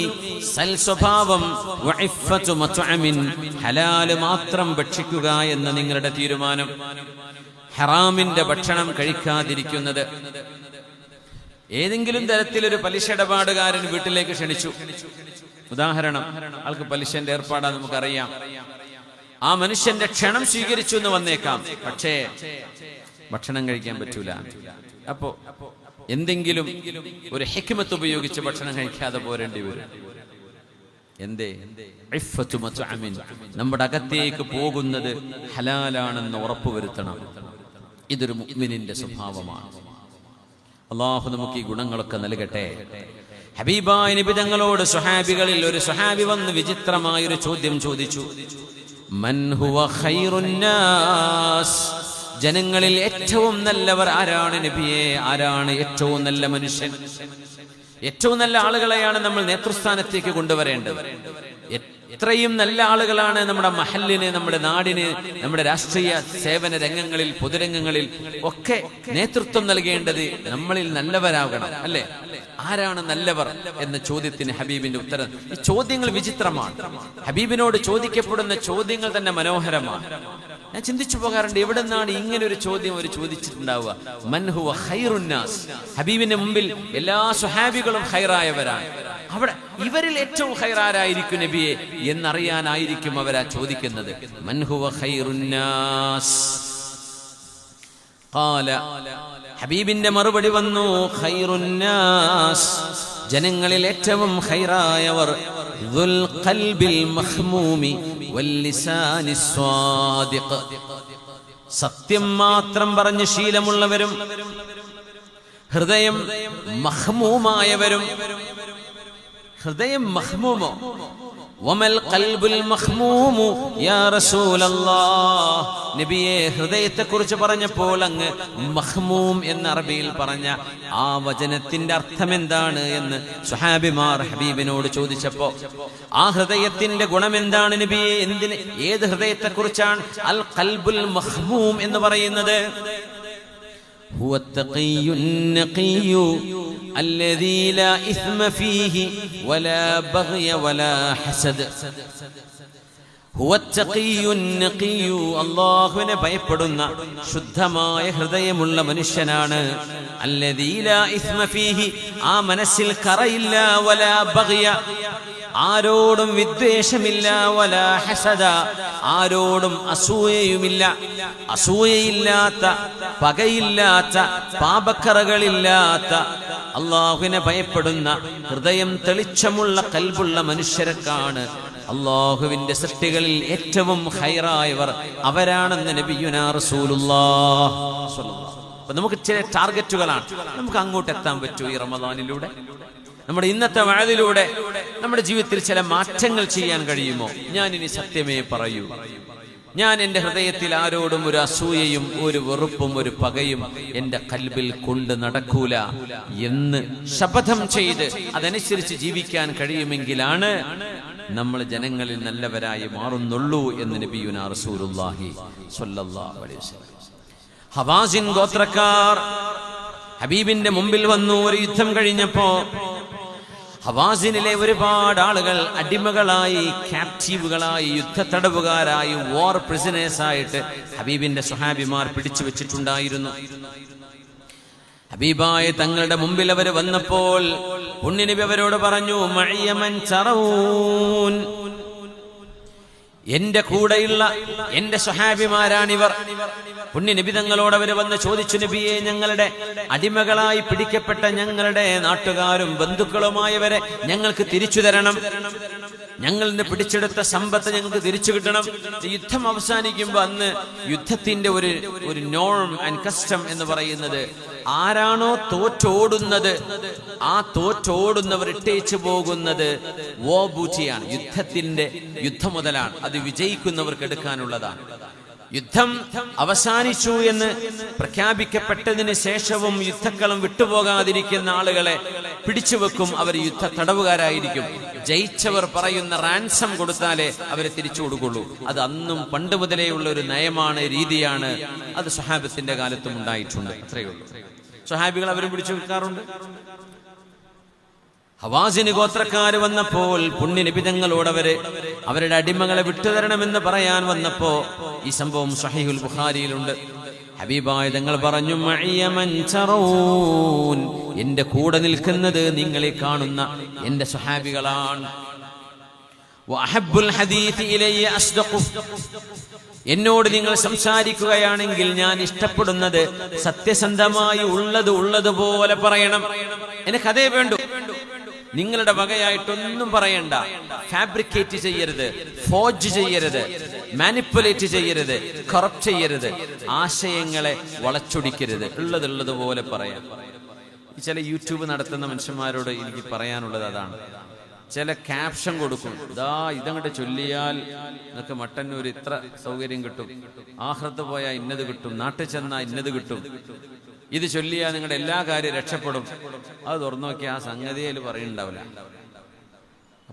സൽ സ്വഭാവം. വഇഫ്ഫത്തു മത്അമിൻ, ഹലാൽ മാത്രം ഭക്ഷിക്കുക എന്ന നിങ്ങളുടെ തീരുമാനം. ഹറാമിന്റെ ഭക്ഷണം കഴിക്കാതിരിക്കുന്നത്. ഏതെങ്കിലും തരത്തിലൊരു പലിശ ഇടപാടുകാരൻ വീട്ടിലേക്ക് ക്ഷണിച്ചു. ഉദാഹരണം, ആൾക്ക് പലിശന്റെ ഏർപ്പാടാ നമുക്കറിയാം. ആ മനുഷ്യന്റെ ക്ഷണം സ്വീകരിച്ചു എന്ന് വന്നേക്കാം, പക്ഷേ ഭക്ഷണം കഴിക്കാൻ പറ്റൂല. അപ്പോ എന്തെങ്കിലും ഒരു ഹിക്മത്ത് ഉപയോഗിച്ച് ഭക്ഷണം കഴിക്കാതെ പോരേണ്ടി വരും. എന്തേ? ഇഫ്ഫത്തു മത്അമിൻ, നമ്മുടെ അകത്തേക്ക് പോകുന്നത് ഹലാലാണെന്ന് ഉറപ്പുവരുത്തണം. ഇതൊരു മുഅ്മിനിന്റെ സ്വഭാവമാണ്. അല്ലാഹു നമുക്ക് ഈ ഗുണങ്ങളൊക്കെ നൽകട്ടെ. ഹബീബായ നബി തങ്ങളോട് സ്വഹാബികളിൽ ഒരു സ്വഹാബി വന്ന് വിചിത്രമായൊരു ചോദ്യം ചോദിച്ചു. മൻ ഹുവ ഖൈറുൻ നാസ്, ജനങ്ങളിൽ ഏറ്റവും നല്ലവർ ആരാണ് നബിയെ? ആരാണ് ഏറ്റവും നല്ല മനുഷ്യൻ? ഏറ്റവും നല്ല ആളുകളെയാണ് നമ്മൾ നേതൃസ്ഥാനത്തേക്ക് കൊണ്ടുവരേണ്ടത്. എത്രയും നല്ല ആളുകളാണ് നമ്മുടെ മഹല്ലിന്, നമ്മുടെ നാടിന്, നമ്മുടെ രാഷ്ട്രീയ സേവന രംഗങ്ങളിൽ, പൊതുരംഗങ്ങളിൽ ഒക്കെ നേതൃത്വം നൽകേണ്ടത് നമ്മളിൽ നല്ലവരാകണം, അല്ലേ? ആരാണ് നല്ലവർ എന്ന ചോദ്യത്തിന് ഹബീബിന്റെ ഉത്തരം. ഈ ചോദ്യങ്ങൾ വിചിത്രമാണ്. ഹബീബിനോട് ചോദിക്കപ്പെടുന്ന ചോദ്യങ്ങൾ തന്നെ മനോഹരമാണ്. ഞാൻ ചിന്തിച്ചു പോകാറുണ്ട്, എവിടെ നിന്നാണ് ഇങ്ങനെ ഒരു ചോദ്യം അവർ ചോദിച്ചിട്ടുണ്ടാവുക? മൻ ഹുവ ഖൈറുൻ നാസ്, ഹബീബിന്റെ മുമ്പിൽ എല്ലാ സ്വഹാബികളും ഖൈറായവരാണ്. അവിടെ ഇവരിൽ ഏറ്റവും ഖൈറാരായിരിക്കും നബിയെ എന്നറിയാനായിരിക്കും അവരാ ചോദിക്കുന്നത്. മൻ ഹുവ ഖൈറുൻ നാസ് ഖാല, ഹബീബിന്റെ മറുപടി വന്നു, ഖൈറുൻ നാസ്, ജനങ്ങളിൽ ഏറ്റവും ഖൈറായവർ ദുൽ ഖൽബിൽ മഖ്മൂമി വൽ ലിസാനിസ് സ്വാദിഖ്, സത്യം മാത്രം പറഞ്ഞ് ശീലമുള്ളവരും ഹൃദയം മഖ്മൂമായവരും. ഹൃദയം മഖ്മൂമോ? വമൽ ഖൽബുൽ മഖ്മൂമു യാ റസൂലല്ലാഹ്, നബിയെ ഹൃദയത്തെക്കുറിച്ച് പറഞ്ഞപ്പോൾ അങ്ങ് മഖ്മൂം എന്ന അറബിയിൽ പറഞ്ഞ ആ വചനത്തിന്റെ അർത്ഥം എന്താണ് എന്ന് സ്വഹാബിമാർ ഹബീബിനോട് ചോദിച്ചപ്പോ, ആ ഹൃദയത്തിന്റെ ഗുണം എന്താണ് നബിയെ? എന്തിന്, ഏത് ഹൃദയത്തെക്കുറിച്ചാണ് അൽ ഖൽബുൽ മഖ്മൂം എന്ന് പറയുന്നത്? هو التقي النقي الذي لا إثم فيه ولا بغي ولا حسد. هو التقي النقي, അല്ലാഹുവിനെ ഭയപ്പെടുന്ന ശുദ്ധമായ ഹൃദയമുള്ള മനുഷ്യനാണ്. الذي لا إثم فيه, ആ മനസ്സിൽ കറയില്ല. ولا بغي, ആരോടും വിദ്വേഷമില്ല. വലാ ഹസദ, ആരോടും അസൂയയുമില്ല. അസൂയയില്ലാത്ത, പകയില്ലാത്ത, പാപക്കറകളില്ലാത്ത, അള്ളാഹുവിനെ ഭയപ്പെടുന്ന ഹൃദയം തെളിച്ചമുള്ള കൽബുള്ള മനുഷ്യർക്കാണ് അള്ളാഹുവിന്റെ സൃഷ്ടികളിൽ ഏറ്റവും ഖൈറായവർ അവരാണെന്ന് നബിയുനാ റസൂലുള്ളാഹ് സ്വല്ലല്ലാഹു. അപ്പൊ നമുക്ക് ചില ടാർഗറ്റുകളാണ്. നമുക്ക് അങ്ങോട്ട് എത്താൻ പറ്റൂ ഈ റമദാനിലൂടെ? നമ്മുടെ ഇന്നത്തെ വഅദിലൂടെ നമ്മുടെ ജീവിതത്തിൽ ചില മാറ്റങ്ങൾ ചെയ്യാൻ കഴിയുമോ? ഞാൻ ഇനി സത്യമേ പറയൂ, ഞാൻ എൻ്റെ ഹൃദയത്തിൽ ആരോടും ഒരു അസൂയയും ഒരു വെറുപ്പും ഒരു പകയും എൻ്റെ കൽബിൽ കൊണ്ട് നടക്കൂല എന്ന് ശപഥം ചെയ്ത് അതനുസരിച്ച് ജീവിക്കാൻ കഴിയുമെങ്കിലാണ് നമ്മൾ ജനങ്ങളിൽ നല്ലവരായി മാറുന്നുള്ളൂ എന്ന് നബിയുനാ റസൂലുള്ളാഹി സ്വല്ലല്ലാഹു അലൈഹി വസല്ലം. ഹവാസിൻ ഗോത്രക്കാർ ഹബീബിന്റെ മുമ്പിൽ വന്നു. ഒരു യുദ്ധം കഴിഞ്ഞപ്പോ ഹവാസിനിലെ ഒരുപാട് ആളുകൾ അടിമകളായി, ക്യാപ്റ്റീവുകളായി, യുദ്ധത്തടവുകാരായി, വാർ പ്രിസണേഴ്സായിട്ട് ഹബീബിന്റെ സ്വഹാബിമാർ പിടിച്ചു വെച്ചിട്ടുണ്ടായിരുന്നു. ഹബീബായ തങ്ങളുടെ മുമ്പിൽ അവർ വന്നപ്പോൾ പുണ്യനബി അവരോട് പറഞ്ഞു, മഅയമൻ ചറഊൻ, എന്റെ കൂടെയുള്ള എന്റെ സ്വഹാബിമാരാണിവർ. പുണ്യനബി തങ്ങളോട് അവർ വന്ന് ചോദിച്ചു, നബിയെ, ഞങ്ങളുടെ അടിമകളായി പിടിക്കപ്പെട്ട ഞങ്ങളുടെ നാട്ടുകാരും ബന്ധുക്കളുമായവരെ ഞങ്ങൾക്ക് തിരിച്ചു തരണം. ഞങ്ങളിന്ന് പിടിച്ചെടുത്ത സമ്പത്ത് ഞങ്ങൾക്ക് തിരിച്ചു കിട്ടണം. യുദ്ധം അവസാനിക്കുമ്പോൾ അന്ന് യുദ്ധത്തിന്റെ ഒരു നോം ആൻഡ് കസ്റ്റം എന്ന് പറയുന്നത്, ആരാണോ തോറ്റോടുന്നത് ആ തോറ്റോടുന്നവർ ഇട്ടേച്ചു പോകുന്നത് വോബൂറ്റിയാണ്, യുദ്ധം മുതലാണ്. അത് വിജയിക്കുന്നവർക്ക് എടുക്കാനുള്ളതാണ്. യുദ്ധം അവസാനിച്ചു എന്ന് പ്രഖ്യാപിക്കപ്പെട്ടതിന് ശേഷവും യുദ്ധക്കളം വിട്ടുപോകാതിരിക്കുന്ന ആളുകളെ പിടിച്ചുവെക്കും. അവർ യുദ്ധ തടവുകാരായിരിക്കും. ജയിച്ചവർ പറയുന്ന റാൻസം കൊടുത്താലേ അവരെ തിരിച്ചു കൊടുക്കുള്ളൂ. അത് അന്നും പണ്ട് മുതലേ ഉള്ള ഒരു നയമാണ്, രീതിയാണ്. അത് സ്വഹാബത്തിന്റെ കാലത്തും ഉണ്ടായിട്ടുണ്ട്. അത്രയേ ഉള്ളൂ. സ്വഹാബികൾ അവരും പിടിച്ചു വെക്കാറുണ്ട്. ഹവാസിന് ഗോത്രക്കാര് വന്നപ്പോൾ പുണ്യനബി തങ്ങളോട് അവരുടെ അടിമകളെ വിട്ടുതരണമെന്ന് പറയാൻ വന്നപ്പോ, ഈ സംഭവം സ്വഹീഹുൽ ബുഖാരിയിലുണ്ട്. ഹബീബായ തങ്ങൾ പറഞ്ഞു, മഅയമൻ ചറഊൻ, എന്റെ കൂടെ നിൽക്കുന്നത് നിങ്ങളെ കാണുന്ന എന്റെ സ്വഹാബികളാണ്. വഅഹബ്ബുൽ ഹദീഥി ഇലയ്യ അസ്ദഖു, എന്നോട് നിങ്ങൾ സംസാരിക്കുകയാണെങ്കിൽ ഞാൻ ഇഷ്ടപ്പെടുന്നത് സത്യസന്ധമായി ഉള്ളതുപോലെ പറയണം. എനിക്കതേ വേണ്ടു. നിങ്ങളുടെ വകയായിട്ടൊന്നും പറയണ്ട. ഫാബ്രിക്കേറ്റ് ചെയ്യരുത്, ഫോർജ് ചെയ്യരുത്, മാനിപ്പുലേറ്റ് ചെയ്യരുത്, കറപ്റ്റ് ചെയ്യരുത്, ആശയങ്ങളെ വളച്ചൊടിക്കരുത്. ഉള്ളതുപോലെ പറയാം. ചില യൂട്യൂബ് നടത്തുന്ന മനുഷ്യന്മാരോട് എനിക്ക് പറയാനുള്ളത് അതാണ്. ചില ക്യാപ്ഷൻ കൊടുക്കും, ഇതങ്ങോട്ട് ചൊല്ലിയാൽ നിങ്ങൾക്ക് മട്ടന്നൂർ ഇത്ര സൗകര്യം കിട്ടും, ആഖിറത്ത് പോയാൽ ഇന്നത് കിട്ടും, നാട്ടിൽ ചെന്നാൽ ഇന്നത് കിട്ടും, ഇത് ചൊല്ലിയാൽ നിങ്ങളുടെ എല്ലാ കാര്യം രക്ഷപ്പെടും. അത് തുറന്നു നോക്കി ആ സംഗതിയിൽ പറയുന്നുണ്ടാവില്ല.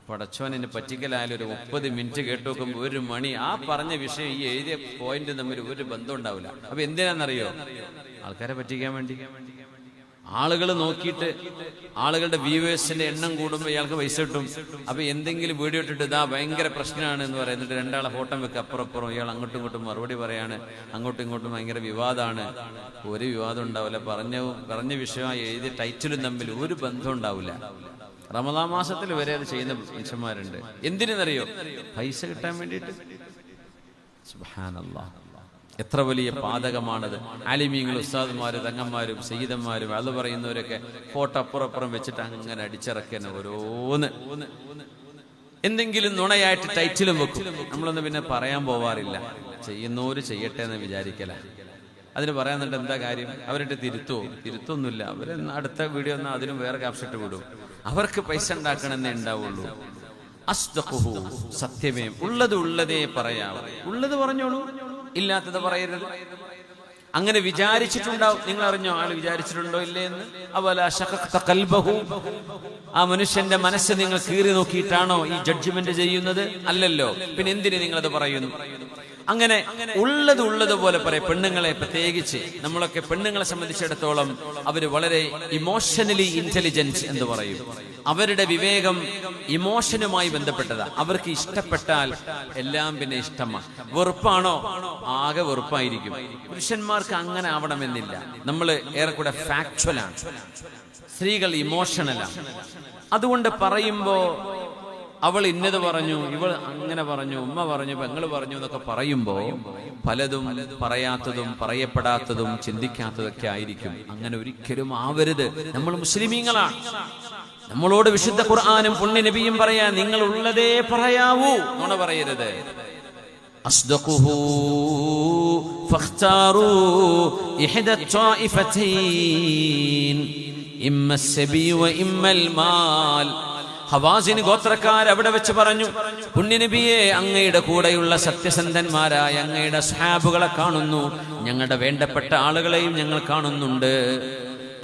പടച്ചോനെ പറ്റിക്കലായാലും ഒരു 30 മിനിറ്റ് കേട്ടു നോക്കുമ്പോൾ 1 മണി ആ പറഞ്ഞ വിഷയം ഈ എഴുതിയ പോയിന്റ് തമ്മിൽ ഒരു ബന്ധം ഉണ്ടാവില്ല. അപ്പൊ എന്തിനാണെന്നറിയോ? ആൾക്കാരെ പറ്റിക്കാൻ വേണ്ടി. ആളുകൾ നോക്കിയിട്ട് ആളുകളുടെ വ്യൂവേഴ്സിന്റെ എണ്ണം കൂടുമ്പോൾ ഇയാൾക്ക് പൈസ കിട്ടും. അപ്പൊ എന്തെങ്കിലും വീഡിയോ ഇട്ടിട്ട് ഭയങ്കര പ്രശ്നമാണ് എന്ന് പറയുന്നിട്ട് 2 ആളെ ഫോട്ടോ വെക്കുക അപ്പുറപ്പുറം. ഇയാൾ അങ്ങോട്ടും ഇങ്ങോട്ടും മറുപടി പറയാണ്, അങ്ങോട്ടും ഇങ്ങോട്ടും ഭയങ്കര വിവാദമാണ്. ഒരു വിവാദം ഉണ്ടാവില്ല. പറഞ്ഞ വിഷയമായി എഴുതിയ ടൈറ്റിലും തമ്മിൽ ഒരു ബന്ധം ഉണ്ടാവില്ല. റമദാൻ മാസത്തിൽ വരെ അത് ചെയ്യുന്ന മനുഷ്യന്മാരുണ്ട്. എന്തിനെന്നറിയോ? പൈസ കിട്ടാൻ വേണ്ടിയിട്ട്. സുബ്ഹാനല്ലാഹ്, എത്ര വലിയ പാതകമാണത്. ആലിമീങ്ങളും ഉസ്താദുമാരും തങ്ങന്മാരും സയ്യിദന്മാരും അത് പറയുന്നവരൊക്കെ ഫോട്ടോ അപ്പുറപ്പുറം വെച്ചിട്ട് അങ്ങനെ അടിച്ചിറക്കുന്ന ഓരോന്ന് എന്തെങ്കിലും നുണയായിട്ട് ടൈറ്റിലും വെക്കും. നമ്മളൊന്നും പിന്നെ പറയാൻ പോവാറില്ല. ചെയ്യുന്നവര് ചെയ്യട്ടെ എന്ന് വിചാരിക്കല. അതിന് പറയാന്നിട്ട് എന്താ കാര്യം? അവരുടെ തിരുത്തൊന്നുമില്ല. അവര് അടുത്ത വീഡിയോ എന്നാൽ അതിനും വേറെ ക്യാപ്ഷട്ട് വിടും. അവർക്ക് പൈസ ഉണ്ടാക്കണമെന്നേ ഉണ്ടാവുള്ളൂ. അസ്ദഖുഹു, സത്യമേ, ഉള്ളതേ പറയാവൂ. ഉള്ളത് പറഞ്ഞോളൂ, ഇല്ലാത്തത് പറയരുത്. അങ്ങനെ വിചാരിച്ചിട്ടുണ്ടാവും. നിങ്ങൾ അറിഞ്ഞോ ആള് വിചാരിച്ചിട്ടുണ്ടോ ഇല്ലേ എന്ന്? അവല ശഖഖത ഖൽബഹു, ആ മനുഷ്യന്റെ മനസ്സ് നിങ്ങൾ കീറി നോക്കിയിട്ടാണോ ഈ ജഡ്ജ്മെന്റ് ചെയ്യുന്നത്? അല്ലല്ലോ. പിന്നെ എന്തിന് നിങ്ങളത് പറയുന്നു? അങ്ങനെ ഉള്ളതുപോലെ പറയും. പെണ്ണുങ്ങളെ പ്രത്യേകിച്ച് നമ്മളൊക്കെ പെണ്ണുങ്ങളെ സംബന്ധിച്ചിടത്തോളം അവര് വളരെ ഇമോഷണലി ഇന്റലിജന്റ് എന്ന് പറയും. അവരുടെ വിവേകം ഇമോഷനുമായി ബന്ധപ്പെട്ടതാ. അവർക്ക് ഇഷ്ടപ്പെട്ടാൽ എല്ലാം പിന്നെ ഇഷ്ടമാണ്. വെറുപ്പാണോ? ആകെ വെറുപ്പായിരിക്കും. പുരുഷന്മാർക്ക് അങ്ങനെ ആവണമെന്നില്ല. നമ്മൾ ഏറെക്കൂടെ ഫാക്ച്വലാണ്. സ്ത്രീകൾ ഇമോഷണലാണ്. അതുകൊണ്ട് പറയുമ്പോ അവൾ ഇന്നത് പറഞ്ഞു, ഇവൾ അങ്ങനെ പറഞ്ഞു, ഉമ്മ പറഞ്ഞു, പെങ്ങൾ പറഞ്ഞു എന്നൊക്കെ പറയുമ്പോ പലതും പറയാത്തതും പറയപ്പെടാത്തതും ചിന്തിക്കാത്തതൊക്കെ ആയിരിക്കും. അങ്ങനെ ഒരിക്കലും ആവരുത്. നമ്മൾ മുസ്ലിമീങ്ങളാണ്. നമ്മളോട് വിശുദ്ധ ഖുർആനും പുണ്യ നബിയും പറയാ, നിങ്ങൾ ഉള്ളതേ പറയാവൂ, നുണ പറയരുത്. അസ്ദഖുഹു ഫഖ്താറൂ ഇഹ്ദ ത്വായിഫതൈൻ ഇമ്മ അസ്സബി വ ഇമ്മൽ മാൽ ഹവാസിൻ ഗോത്രക്കാർ അവിടെ വെച്ച് പറഞ്ഞു, പുണ്യനബിയെ, അങ്ങയുടെ കൂടെയുള്ള സത്യസന്ധന്മാരായ അങ്ങയുടെ സ്വഹാബുകളെ കാണുന്നു, ഞങ്ങളുടെ വേണ്ടപ്പെട്ട ആളുകളെയും ഞങ്ങൾ കാണുന്നുണ്ട്.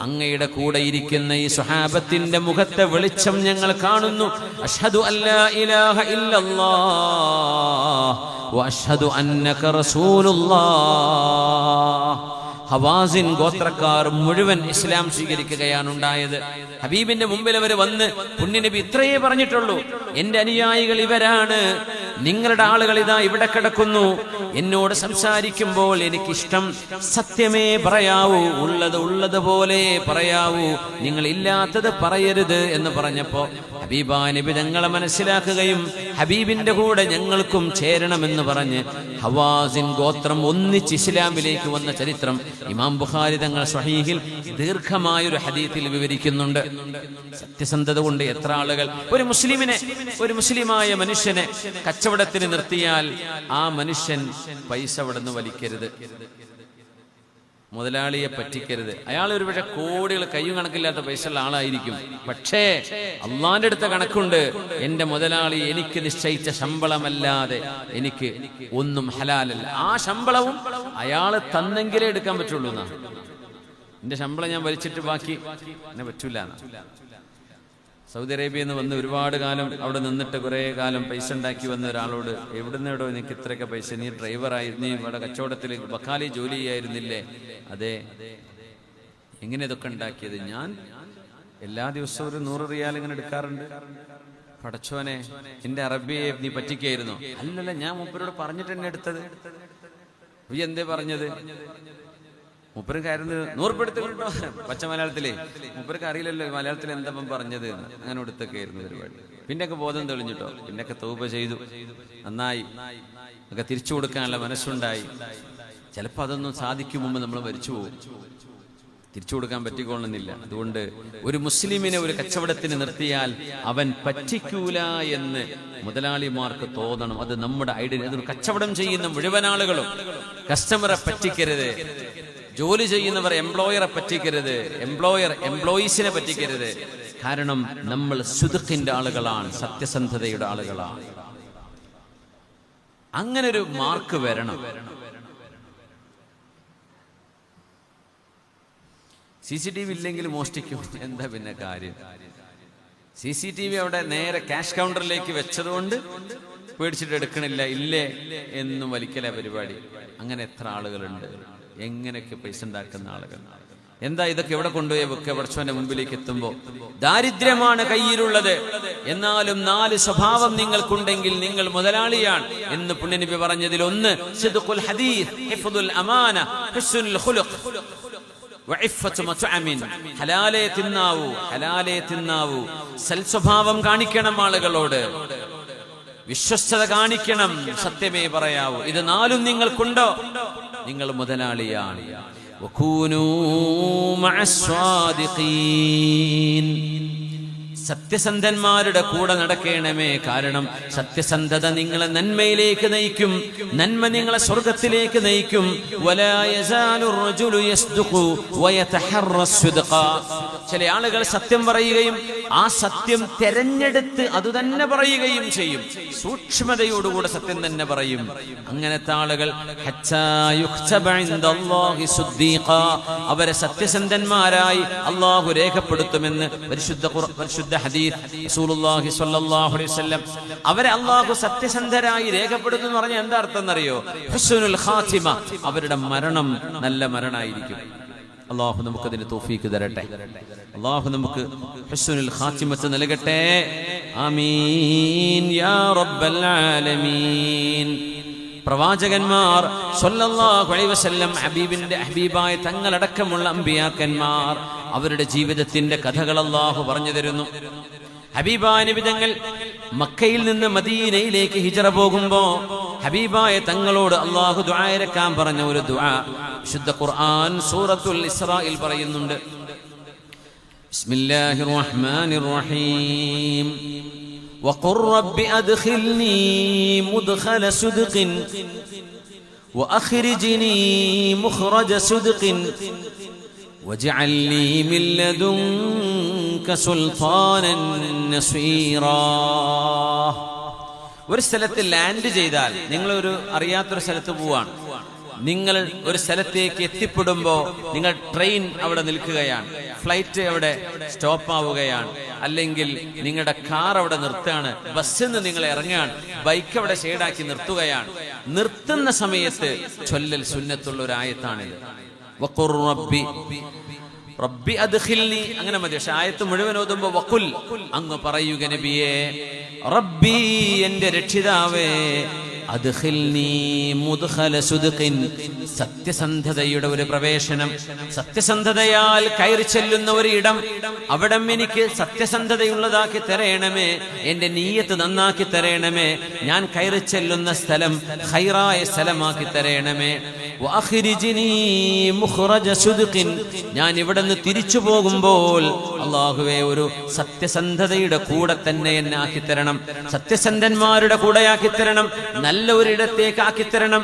അങ്ങയുടെ കൂടെ ഇരിക്കുന്ന ഈ സ്വഹാബത്തിന്റെ മുഖത്തെ വെളിച്ചം ഞങ്ങൾ കാണുന്നു. അഷ്ഹദു അല്ലാ ഇലാഹ ഇല്ലല്ലാഹ് വ അഷ്ഹദു അന്നക റസൂലുള്ളാഹ്. ഹവാസിൻ ഗോത്രക്കാർ മുഴുവൻ ഇസ്ലാം സ്വീകരിക്കുകയാണ് ഉണ്ടായത്. ഹബീബിന്റെ മുമ്പിൽ അവർ വന്ന്, പുണ്യനബി ഇത്രയേ പറഞ്ഞിട്ടുള്ളൂ, എന്റെ അനുയായികൾ ഇവരാണ്, നിങ്ങളുടെ ആളുകൾ ഇതാ ഇവിടെ കിടക്കുന്നു, എന്നോട് സംസാരിക്കുമ്പോൾ എനിക്കിഷ്ടം സത്യമേ പറയാവൂ, ഉള്ളതുപോലെ പറയാവൂ, നിങ്ങൾ ഇല്ലാത്തത് പറയരുത് എന്ന് പറഞ്ഞപ്പോ ഹബീബാ നബി തങ്ങളെ മനസ്സിലാക്കുകയും ഹബീബിന്റെ കൂടെ ഞങ്ങൾക്കും ചേരണമെന്ന് പറഞ്ഞ് ഹവാസിൻ ഗോത്രം ഒന്നിച്ച് ഇസ്ലാമിലേക്ക് വന്ന ചരിത്രം ഇമാം ബുഖാരി തങ്ങൾ സ്വഹീഹിൽ ദീർഘമായൊരു ഹദീത്തിൽ വിവരിക്കുന്നുണ്ട്. സത്യസന്ധത കൊണ്ട് എത്ര ആളുകൾ ഒരു മുസ്ലിമായ മനുഷ്യനെ കച്ചവടത്തിന് നിർത്തിയാൽ ആ മനുഷ്യൻ പൈസ അവിടെ നിന്ന് വലിക്കരുത്, മുതലാളിയെ പറ്റിക്കരുത്. അയാൾ ഒരുപക്ഷെ കോടികൾ കയ്യും കണക്കില്ലാത്ത പൈസ ഉള്ള ആളായിരിക്കും, പക്ഷേ അള്ളാന്റെ അടുത്ത കണക്കുണ്ട്, എന്റെ മുതലാളി എനിക്ക് നിശ്ചയിച്ച ശമ്പളമല്ലാതെ എനിക്ക് ഒന്നും ഹലാലല്ല. ആ ശമ്പളവും അയാൾ തന്നെങ്കിലേ എടുക്കാൻ പറ്റുള്ളൂ എന്നാ. എന്റെ ശമ്പളം ഞാൻ വലിച്ചിട്ട് ബാക്കി എന്നെ പറ്റൂല. സൗദി അറേബ്യയിൽ നിന്ന് വന്ന് ഒരുപാട് കാലം അവിടെ നിന്നിട്ട് കുറെ കാലം പൈസ ഉണ്ടാക്കി വന്ന ഒരാളോട്, എവിടുന്നേടോ എനിക്ക് ഇത്രയൊക്കെ പൈസ, നീ ഡ്രൈവറായിരുന്നു, ഇവിടെ കച്ചവടത്തിൽ ബക്കാലി ജോലി ചെയ്യായിരുന്നില്ലേ? അതെ. എങ്ങനെ ഇതൊക്കെ ഉണ്ടാക്കിയത്? ഞാൻ എല്ലാ ദിവസവും ഒരു 100 റിയാൽ ഇങ്ങനെ എടുക്കാറുണ്ട്. പടച്ചോനെ, എന്റെ അറബിയെ നീ പറ്റിക്കായിരുന്നു? അല്ലല്ല, ഞാൻ മൂപ്പരോട് പറഞ്ഞിട്ട് എന്നെ എടുത്തത്. നീ എന്തേ പറഞ്ഞത്? മൂപ്പർക്ക് ആയിരുന്നു 100 എടുത്തിട്ടുണ്ടോ? പച്ച മലയാളത്തിലേ മൂപ്പർക്ക് അറിയില്ലല്ലോ മലയാളത്തിൽ എന്താ പറഞ്ഞത് എന്ന്. അങ്ങനെ എടുത്തൊക്കെ ആയിരുന്നു പരിപാടി. പിന്നൊക്കെ ബോധം തെളിഞ്ഞിട്ടോ, പിന്നൊക്കെ തൗബ ചെയ്തു, നന്നായി, ഒക്കെ തിരിച്ചു കൊടുക്കാനുള്ള മനസ്സുണ്ടായി. ചിലപ്പോൾ അതൊന്നും സാധിക്കും മുമ്പ് നമ്മൾ മരിച്ചു പോകും, തിരിച്ചു കൊടുക്കാൻ പറ്റിക്കൊള്ളുന്നില്ല. അതുകൊണ്ട് ഒരു മുസ്ലിമിനെ ഒരു കച്ചവടത്തിന് നിർത്തിയാൽ അവൻ പറ്റിക്കൂല എന്ന് മുതലാളിമാർക്ക് തോന്നണം. അത് നമ്മുടെ ഐഡന്റിറ്റി. കച്ചവടം ചെയ്യുന്ന മുഴുവൻ ആളുകളും കസ്റ്റമറെ പറ്റിക്കരുത്, ജോലി ചെയ്യുന്നവർ എംപ്ലോയറെ പറ്റിക്കരുത്, എംപ്ലോയർ എംപ്ലോയീസിനെ പറ്റിക്കരുത്. കാരണം നമ്മൾ സുദ്ഖിന്റെ ആളുകളാണ്, സത്യസന്ധതയുടെ ആളുകളാണ്. അങ്ങനെ ഒരു മാർക്ക് വരണം. CCTV ഇല്ലെങ്കിൽ മോഷ്ടിക്കും, എന്താ പിന്നെ കാര്യം? CCTV അവിടെ നേരെ ക്യാഷ് കൗണ്ടറിലേക്ക് വെച്ചതുകൊണ്ട് പേടിച്ചിട്ട് എടുക്കണില്ല, ഇല്ലേ എന്നും വലിക്കല പരിപാടി. അങ്ങനെ എത്ര ആളുകളുണ്ട്, എങ്ങനെയൊക്കെ പൈസ ഉണ്ടാക്കുന്ന ആളുകൾ. എന്താ ഇതൊക്കെ എവിടെ കൊണ്ടുപോയി വെക്കുക? പടച്ചവന്റെ മുമ്പിലേക്ക് എത്തുമ്പോ ദാരിദ്ര്യമാണ് കയ്യിലുള്ളത്, എന്നാലും 4 സ്വഭാവം നിങ്ങൾക്കുണ്ടെങ്കിൽ നിങ്ങൾ മുതലാളിയാണ് എന്ന് പുണ്യനബി പറഞ്ഞതിൽ ഒന്ന് സിദ്ഖുൽ ഹദീസ്, ഹിഫ്ദുൽ അമാന, ഹുസ്നുൽ ഖുലുഖ്, വഇഫ്ഫത്തു മത്അമിൻ. ഹലാലേ തിന്നാവൂ, സൽസ്വഭാവം കാണിക്കണം ആളുകളോട്, വിശ്വസ്തത കാണിക്കണം, സത്യമേ പറയാവൂ. ഇത് 4 നിങ്ങൾക്കുണ്ടോ, നിങ്ങൾ മുതലാളിയാണ്. വകൂനൂ മഅസ്സാദിഖീൻ. സത്യസന്ധന്മാരുടെ കൂടെ നടക്കണമേ. കാരണം സത്യസന്ധത നിങ്ങളെ നന്മയിലേക്ക് നയിക്കും, നന്മ നിങ്ങളെ സ്വർഗത്തിലേക്ക് നയിക്കും. വലാ യസാലു റജുലു യസ്ദുഖു വയതഹറസ്സുദ്ഖ. ചില ആളുകൾ സത്യം പറയുകയും ആ സത്യം തെരഞ്ഞെടുത്ത് അതുതന്നെ പറയുകയും ചെയ്യും. സൂക്ഷ്മതയോടുകൂടെ സത്യം തന്നെ പറയും. അങ്ങനത്തെ ആളുകൾ ഹത്താ യുഖ്തബ ഇൻദല്ലാഹി സുദ്ദീഖ. അവരെ സത്യസന്ധന്മാരായി അല്ലാഹു രേഖപ്പെടുത്തുമെന്ന് പരിശുദ്ധ ഹദീസ് റസൂലുള്ളാഹി സ്വല്ലല്ലാഹു അലൈഹി വസല്ലം. അവരെ അല്ലാഹു സത്യസന്ധരായി രേഖപ്പെടുത്തും എന്ന് പറഞ്ഞാൽ എന്താ അർത്ഥം എന്നറിയോ? ഹുസ്നുൽ ഖാതിമ. അവരുടെ മരണം നല്ല മരണമായിരിക്കും. അല്ലാഹു നമുക്കതിന് തൗഫീഖ് തരട്ടെ. അല്ലാഹു നമുക്ക് ഹുസ്നുൽ ഖാതിമത്ത് നൽകട്ടെ. ആമീൻ യാ റബ്ബൽ ആലമീൻ. പ്രവാചകന്മാർ സ്വല്ലല്ലാഹു അലൈഹി വസല്ലം, ഹബീബായ തങ്ങളടക്കമുള്ള അമ്പിയാക്കന്മാർ, അവരുടെ ജീവിതത്തിന്റെ കഥകൾ അല്ലാഹു പറഞ്ഞു തരുന്നു. ഹബീബായ നബി തങ്ങൾ മക്കയിൽ നിന്ന് മദീനയിലേക്ക് ഹിജ്റ പോകുമ്പോ ഹബീബായ തങ്ങളോട് അല്ലാഹു ദുആ ഇറക്കാൻ പറഞ്ഞ ഒരു ദുആ വിശുദ്ധ ഖുർആൻ സൂറത്തുൽ ഇസ്രായിൽ പറയുന്നുണ്ട്. ബിസ്മില്ലാഹിർ റഹ്മാനിർ റഹീം. وقل رب أدخلني مدخل صدق وأخرجني مخرج صدق واجعل لي من لدنك സുൽത്താനൻ നസീറാ. ഒരു സ്ഥലത്ത് ലാൻഡ് ചെയ്താൽ, നിങ്ങളൊരു അറിയാത്തൊരു സ്ഥലത്ത് പോവാണ്, നിങ്ങൾ ഒരു സ്ഥലത്തേക്ക് എത്തിപ്പെടുമ്പോൾ നിങ്ങൾ ട്രെയിൻ അവിടെ നിൽക്കുകയാണ്, ഫ്ലൈറ്റ് അവിടെ സ്റ്റോപ്പ് ആവുകയാണ്, അല്ലെങ്കിൽ നിങ്ങളുടെ കാർ അവിടെ നിർത്തുകയാണ്, ബസ്സിൽ നിന്ന് നിങ്ങൾ ഇറങ്ങുകയാണ്, ബൈക്ക് അവിടെ ഷെയ്ഡാക്കി നിർത്തുകയാണ്. നിർത്തുന്ന സമയത്ത് ചൊല്ലൽ സുന്നത്തുള്ള ഒരു ആയത്താണിത്. വഖുർ റബ്ബി അദ്ഖിൽനി, അങ്ങനെ മതി. പക്ഷെ ആയത്ത് മുഴുവൻ ഓതുമ്പോ വഖുൽ, അങ്ങ് പറയുക നബിയേ, റബ്ബി എന്റെ രക്ഷിതാവേ, അദ്ഖിൽനി മുദ്ഖല സുദ്ഖിൻ, സത്യസന്ധതയുടെ ഒരു പ്രവേശനം, സത്യസന്ധതയാൽ കയറി ചെല്ലുന്ന ഒരു ഇടം, അവിടം എനിക്ക് സത്യസന്ധതയുള്ളതാക്കി തരയണമേ, എന്റെ നീയത്ത് നന്നാക്കി തരയണമേ, ഞാൻ കയറി ചെല്ലുന്ന സ്ഥലം ഖൈറായ സ്ഥലമാക്കി തരയണമേ. വഅഖ്രിജ്നി മുഖ്റജ സുദ്ഖിൻ, ഞാൻ ഇവിടെ നിന്ന് തിരിച്ചു പോകുമ്പോൾ അല്ലാഹുവേ ഒരു സത്യസന്ധതയുടെ കൂടെ തന്നെ എന്നെ ആക്കി തരണം, സത്യസന്ധന്മാരുടെ കൂടെയാക്കി തരണം, നല്ല ഒരിടത്തേക്ക് ആക്കി തരണം.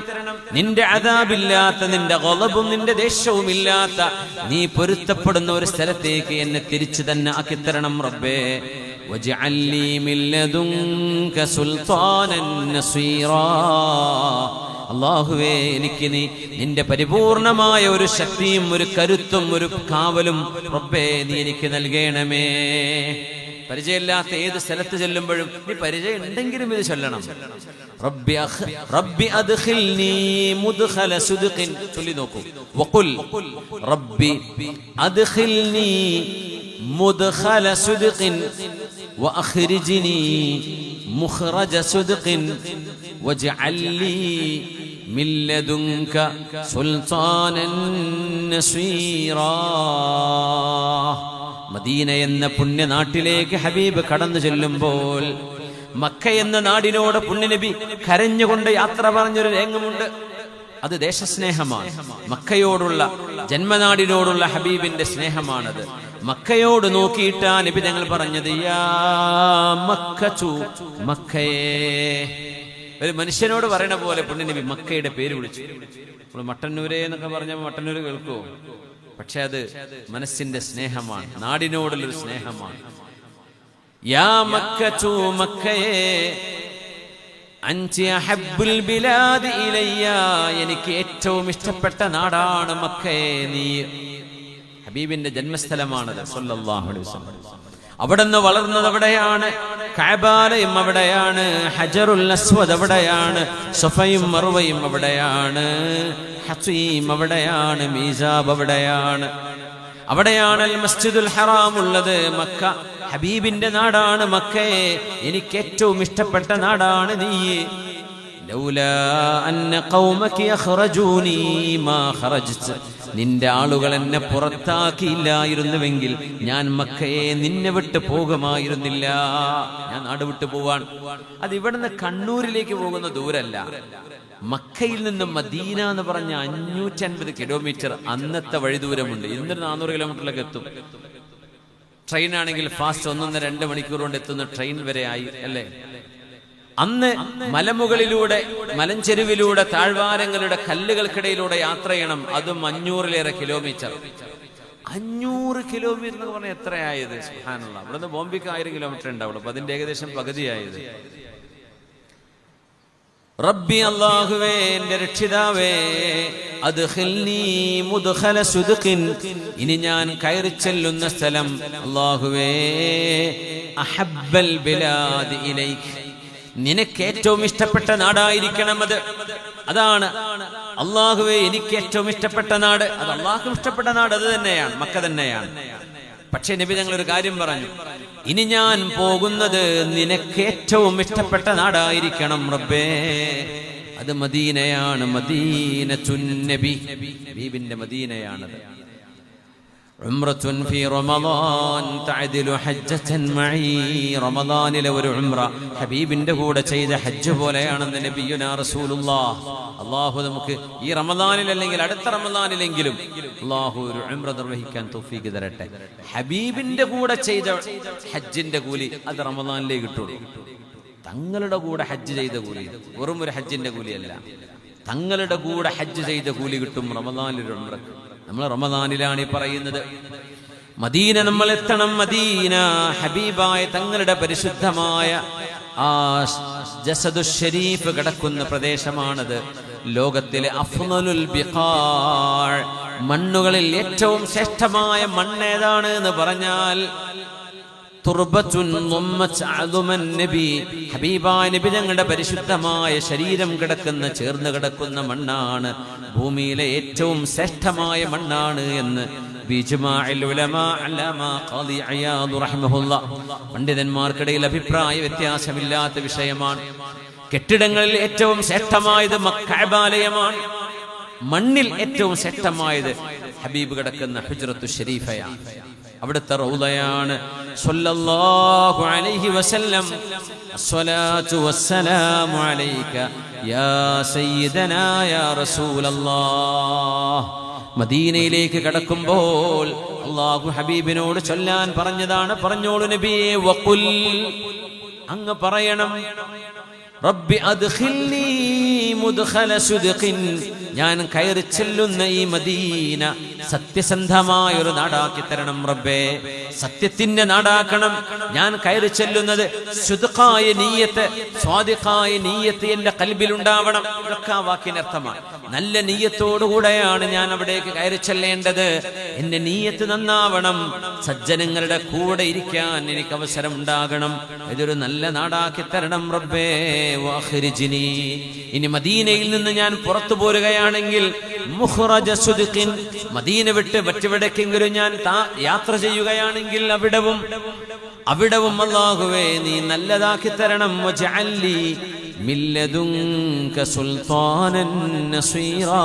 നിന്റെ അദാബില്ലാത്ത, നിന്റെ ഗളബും നിന്റെ ദേഷ്യവും ഇല്ലാത്ത, നീ പൊരുത്തപ്പെടുന്ന ഒരു സ്ഥലത്തേക്ക് എന്നെ തിരിച്ചു തന്നെ ആക്കി തരണം റബ്ബേ. വജ്അൽ ലീ മിൻ ലദുൻക സുൽത്താനൻ നസീറാ, അല്ലാഹുവേ എനിക്ക് നീ നിന്റെ പരിപൂർണമായ ഒരു ശക്തിയും ഒരു കരുത്തും ഒരു കാവലും റബ്ബേ നീ എനിക്ക് നൽകണമേ. പരിചയമില്ലാത്ത ഏത് സ്ഥലത്ത് ചെല്ലുമ്പോഴും നീ പരിചയം ഉണ്ടെങ്കിലും ഇത് ചൊല്ലണം. റബ്ബി അദ്ഖിൽനി മുദ്ഖല സുദ്ഖിൻ, ചൊല്ലി നോക്കൂ. വഖുൽ റബ്ബി അദ്ഖിൽനി മുദ്ഖല സുദ്ഖിൻ വഅഖ്രിജ്നി മുഖ്റജ സുദ്ഖിൻ വജ്അൽ ലീ മിൻ ലദുൻക സുൽത്താനൻ നസീറാ. മദീന എന്ന പുണ്യനാട്ടിലേക്ക് ഹബീബ് കടന്നു ചെല്ലുമ്പോൾ മക്ക എന്ന നാടിനോട് പുണ്യനബി കരഞ്ഞുകൊണ്ട് യാത്ര പറഞ്ഞൊരു രംഗമുണ്ട്. അത് ദേശസ്നേഹമാണ്. മക്കയോടുള്ള, ജന്മനാടിനോടുള്ള ഹബീബിന്റെ സ്നേഹമാണത്. മക്കയോട് നോക്കിയിട്ടാ നബി ഞങ്ങൾ പറഞ്ഞത്, യാ മക്കച്ചു, മക്കയേ. ഒരു മനുഷ്യനോട് പറയണ പോലെ പുണ്യനബി മക്കയുടെ പേര് വിളിച്ചു. നമ്മൾ മട്ടന്നൂരേ എന്നൊക്കെ പറഞ്ഞപ്പോൾ മട്ടന്നൂര് കേൾക്കുമോ? പക്ഷെ അത് മനസ്സിന്റെ സ്നേഹമാണ്, നാടിനോടുള്ളൊരു സ്നേഹമാണ്. യാ മക്കച്ചു, മക്കയേ, അൻതി അഹബ്ബുൽ ബിലാദി ഇലയ്യ, എനിക്ക് ഏറ്റവും ഇഷ്ടപ്പെട്ട നാടാണ് മക്കയെ. നീ ഹബീബിന്റെ ജന്മസ്ഥലമാണത് സല്ലല്ലാഹു അലൈഹി വസല്ലം. അവിടുന്ന് വളർന്നത് അവിടെയാണ്, കഅബാലയം അവിടെയാണ്, ഹജറുൽ അസ്വദ് അവിടെയാണ്, സഫയും മർവയും അവിടെയാണ്, ഹസീം അവിടെയാണ്, മീസാബ് അവിടെയാണ്, അവിടെയാണ് അൽ മസ്ജിദുൽ ഹറാം ഉള്ളത്. മക്ക ഹബീബിന്റെ നാടാണ്. മക്കയെ എനിക്ക് ഏറ്റവും ഇഷ്ടപ്പെട്ട നാടാണ് നീ. ലൗലാ അന്ന ഖൗമക യഖ്റജൂനി മാ ഖറജ്ത, നിന്റെ ആളുകൾ എന്നെ പുറത്താക്കിയില്ലായിരുന്നുവെങ്കിൽ ഞാൻ മക്കയെ നിന്നെ വിട്ട് പോകുമായിരുന്നില്ല. ഞാൻ നാട് വിട്ടു പോവാൻ. അത് ഇവിടുന്ന് കണ്ണൂരിലേക്ക് പോകുന്ന ദൂരല്ല. മക്കയിൽ നിന്ന് മദീന എന്ന് പറഞ്ഞ 550 കിലോമീറ്റർ അന്നത്തെ വഴി ദൂരമുണ്ട്. ഇന്നൊരു 400 കിലോമീറ്ററിലേക്ക് എത്തും. ട്രെയിൻ ആണെങ്കിൽ ഫാസ്റ്റ് 1-2 മണിക്കൂർ കൊണ്ട് എത്തുന്ന ട്രെയിൻ വരെ ആയി അല്ലേ. അന്ന് മലമുകളിലൂടെ, മലഞ്ചെരുവിലൂടെ, താഴ്വാരങ്ങളുടെ കല്ലുകൾക്കിടയിലൂടെ യാത്ര ചെയ്യണം. അതും 500-ലേറെ കിലോമീറ്റർ. 500 കിലോമീറ്റർ എന്ന് പറഞ്ഞാൽ എത്രയായത്? സുബ്ഹാനല്ലാഹ്. ഇവിടുന്ന് ബോംബെക്ക് 1000 കിലോമീറ്റർ ഉണ്ടാവുള്ളൂ. അപ്പൊ അതിന്റെ ഏകദേശം പകുതിയായത്. റബ്ബി, അല്ലാഹുവേ എന്റെ രക്ഷിതാവേ, അദ്ഖിൽനി മുദ്ഖല സുദ്ഖിൻ, ഇനി ഞാൻ കയറി ചെല്ലുന്ന സ്ഥലം അല്ലാഹുവേ അഹബ്ബൽ ബിലാദി ഇലൈക, നിനക്ക് ഏറ്റവും ഇഷ്ടപ്പെട്ട നാടായിരിക്കണം അത്. അതാണ് അല്ലാഹുവേ എനിക്ക് ഏറ്റവും ഇഷ്ടപ്പെട്ട നാട്. അത് അല്ലാഹുവിന് ഇഷ്ടപ്പെട്ട നാട് അത് തന്നെയാണ്, മക്ക തന്നെയാണ്. പക്ഷേ നബി ഞങ്ങളൊരു കാര്യം പറഞ്ഞു, ഇനി ഞാൻ പോകുന്നത് നിനക്ക് ഏറ്റവും ഇഷ്ടപ്പെട്ട നാടായിരിക്കണം റബ്ബേ. അത് മദീനയാണ്, മദീനത്തുൻ നബി, ഹബീബിന്റെ മദീനയാണത്. ഉംറത്തുൻ ഫീ റമളാൻ തഅദിലു ഹജ്ജതൻ മഈ, റമളാനിലെ ഒരു ഉംറ ഹബീബിന്റെ കൂടെ ചെയ്ത ഹജ്ജ് പോലെയാണെന്ന് നബിയുനാ റസൂലുള്ളാഹ്. അല്ലാഹു നമുക്ക് ഈ റമളാനിൽ അല്ലെങ്കിൽ അടുത്ത റമളാനിലെങ്കിലും അല്ലാഹു ഒരു ഉംറ നിർവഹിക്കാൻ തൗഫീഖ് തരട്ടെ. ഹബീബിന്റെ കൂടെ ചെയ്ത ഹജ്ജിന്റെ കൂലി അത് റമളാനിലേ കിട്ടുള്ളൂ. തങ്ങളുടെ കൂടെ ഹജ്ജ് ചെയ്ത കൂലി, വെറും ഒരു ഹജ്ജിന്റെ കൂലിയല്ല, തങ്ങളുടെ കൂടെ ഹജ്ജ് ചെയ്ത കൂലി കിട്ടും റമളാനിലെ ഉംറക്ക്. നമ്മൾ റമളാനിലാണ് ഈ പറയുന്നത്. മദീന നമ്മൾ എത്തണം. മദീന ഹബീബായ തങ്ങളുടെ പരിശുദ്ധമായ ആ ജസദു ഷരീഫ് കിടക്കുന്ന പ്രദേശമാണത്. ലോകത്തിലെ അഫ്ളലുൽ ബിഖാ, മണ്ണുകളിൽ ഏറ്റവും ശ്രേഷ്ഠമായ മണ്ണ് ഏതാണ് എന്ന് പറഞ്ഞാൽ ഹബീബായ നബി തങ്ങളുടെ പരിശുദ്ധമായ ശരീരം കിടക്കുന്ന ചേർന്ന് കിടക്കുന്ന മണ്ണാണ് ഭൂമിയിലെ ഏറ്റവും ശ്രേഷ്ഠമായ മണ്ണാണ് എന്ന് പണ്ഡിതന്മാർക്കിടയിൽ അഭിപ്രായ വ്യത്യാസമില്ലാത്ത വിഷയമാണ്. കെട്ടിടങ്ങളിൽ ഏറ്റവും ശ്രേഷ്ഠമായത് കഅബാലയമാണ്. മണ്ണിൽ ഏറ്റവും ശ്രേഷ്ഠമായത് ഹബീബ് കിടക്കുന്ന ഹുജ്റത്തു ഷരീഫയാണ്, അവിടുത്തെ റൗളയാണ്. സ്വല്ലല്ലാഹു അലൈഹി വസല്ലം അസ്സലാത്തു വസ്സലാമു അലൈക യാ സയ്യിദനാ യാ റസൂലല്ലാഹ്. മദീനയിലേക്ക് കടക്കുമ്പോൾ അല്ലാഹു ഹബീബിനോട് ചൊല്ലാൻ പറഞ്ഞതാണ്. പറഞ്ഞോളൂ നബിയേ, വഖുൽ, അങ്ങ് പറയണം, റബ്ബി അദ്ഖിൽനി മുദ്ഖല സുദ്ഖിൻ, ഞാൻ കയറി ചെല്ലുന്ന ഈ മദീന സത്യസന്ധമായ ഒരു നാടാക്കി തരണം റബ്ബേ. സത്യത്തിന്റെ നാടാക്കണം. ഞാൻ കയറി ചെല്ലുന്നത് സുദ്ഖായ നീയത്ത്, സ്വാദിഖായ നീയത്ത് എന്റെ ഖൽബിൽ ഉണ്ടാവണം. ഇതൊക്കെ ആ വാക്കിനർത്ഥമാണ്. നല്ല നീയത്തോടുകൂടെയാണ് ഞാൻ അവിടേക്ക് കയറി ചെല്ലേണ്ടത്. എന്റെ നീയത്ത് നന്നാവണം. സജ്ജനങ്ങളുടെ കൂടെ ഇരിക്കാൻ എനിക്ക് അവസരം ഉണ്ടാകണം. ഇതൊരു നല്ല നാടാക്കി തരണം റബ്ബേ. വഅഖ്രിജ്നി, ഇനി മദീനയിൽ നിന്ന് ഞാൻ പുറത്തു പോരുകയാണെങ്കിൽ മുഖ്റജ സുദ്ഖിൻ, മദീന വിട്ട് മറ്റെവിടേക്കെങ്കിലും ഞാൻ യാത്ര ചെയ്യുകയാണെങ്കിൽ അവിടവും അല്ലാഹുവേ നീ നല്ലതാക്കി തരണം. വജഅൽലി മില്ലദുൻക സുൽത്താനൻ നസീറാ,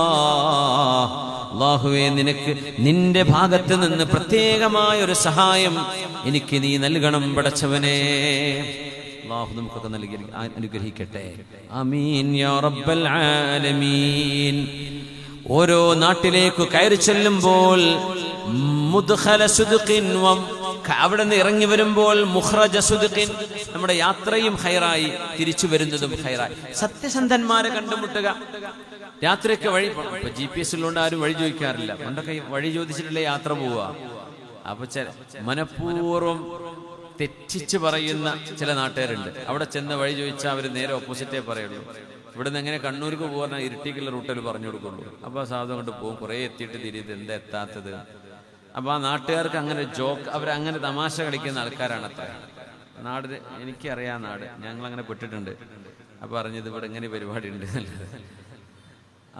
അല്ലാഹുവേ നിനക്ക് നിന്റെ ഭാഗത്ത് നിന്ന് പ്രത്യേകമായ ഒരു സഹായം എനിക്ക് നീ നൽകണം പടച്ചവനേ. അല്ലാഹു നമുക്കൊക്കെ നൽകി അനുഗ്രഹിക്കട്ടെ. ആമീൻ യാ റബ്ബൽ ആലമീൻ. ഓരോ നാട്ടിലേക്ക് കയറി ചെല്ലുമ്പോൾ മുദ്ഖല സുദ്ഖിൻ, അവിടെ നിന്ന് ഇറങ്ങി വരുമ്പോൾ മുഖ്റജ സുദ്ഖിൻ, നമ്മുടെ യാത്രയും ഖൈറായി തിരിച്ചു വരുന്നതും ഖൈറായി. സത്യസന്ധന്മാരെ കണ്ടുമുട്ടുക. യാത്രയൊക്കെ വഴി GPS ഉള്ളതുകൊണ്ട് ആരും വഴി ചോദിക്കാറില്ല. പണ്ടൊക്കെ വഴി ചോദിച്ചിട്ടുള്ള യാത്ര പോവുക. അപ്പൊ മനഃപൂർവ്വം തെറ്റിച്ച് പറയുന്ന ചില നാട്ടുകാരുണ്ട്. അവിടെ ചെന്ന് വഴി ചോദിച്ചാൽ അവർ നേരെ ഓപ്പോസിറ്റേ പറയുള്ളൂ. ഇവിടെ നിന്ന് എങ്ങനെ കണ്ണൂർക്ക് പോകാൻ ഇരിട്ടിക്കുള്ള റൂട്ടിൽ പറഞ്ഞു കൊടുക്കുള്ളൂ. അപ്പോൾ ആ സാധനം കൊണ്ട് പോകും. കുറേ എത്തിയിട്ട് തിരിയത് എന്താ എത്താത്തത്. അപ്പോൾ ആ നാട്ടുകാർക്ക് അങ്ങനെ ജോക്ക്, അവരങ്ങനെ തമാശ കളിക്കുന്ന ആൾക്കാരാണ് അത്ര. നാട് എനിക്കറിയാം, നാട് ഞങ്ങളങ്ങനെ പെട്ടിട്ടുണ്ട്. അപ്പോൾ അറിഞ്ഞത് ഇവിടെ ഇങ്ങനെ പരിപാടി ഉണ്ട് നല്ലത്.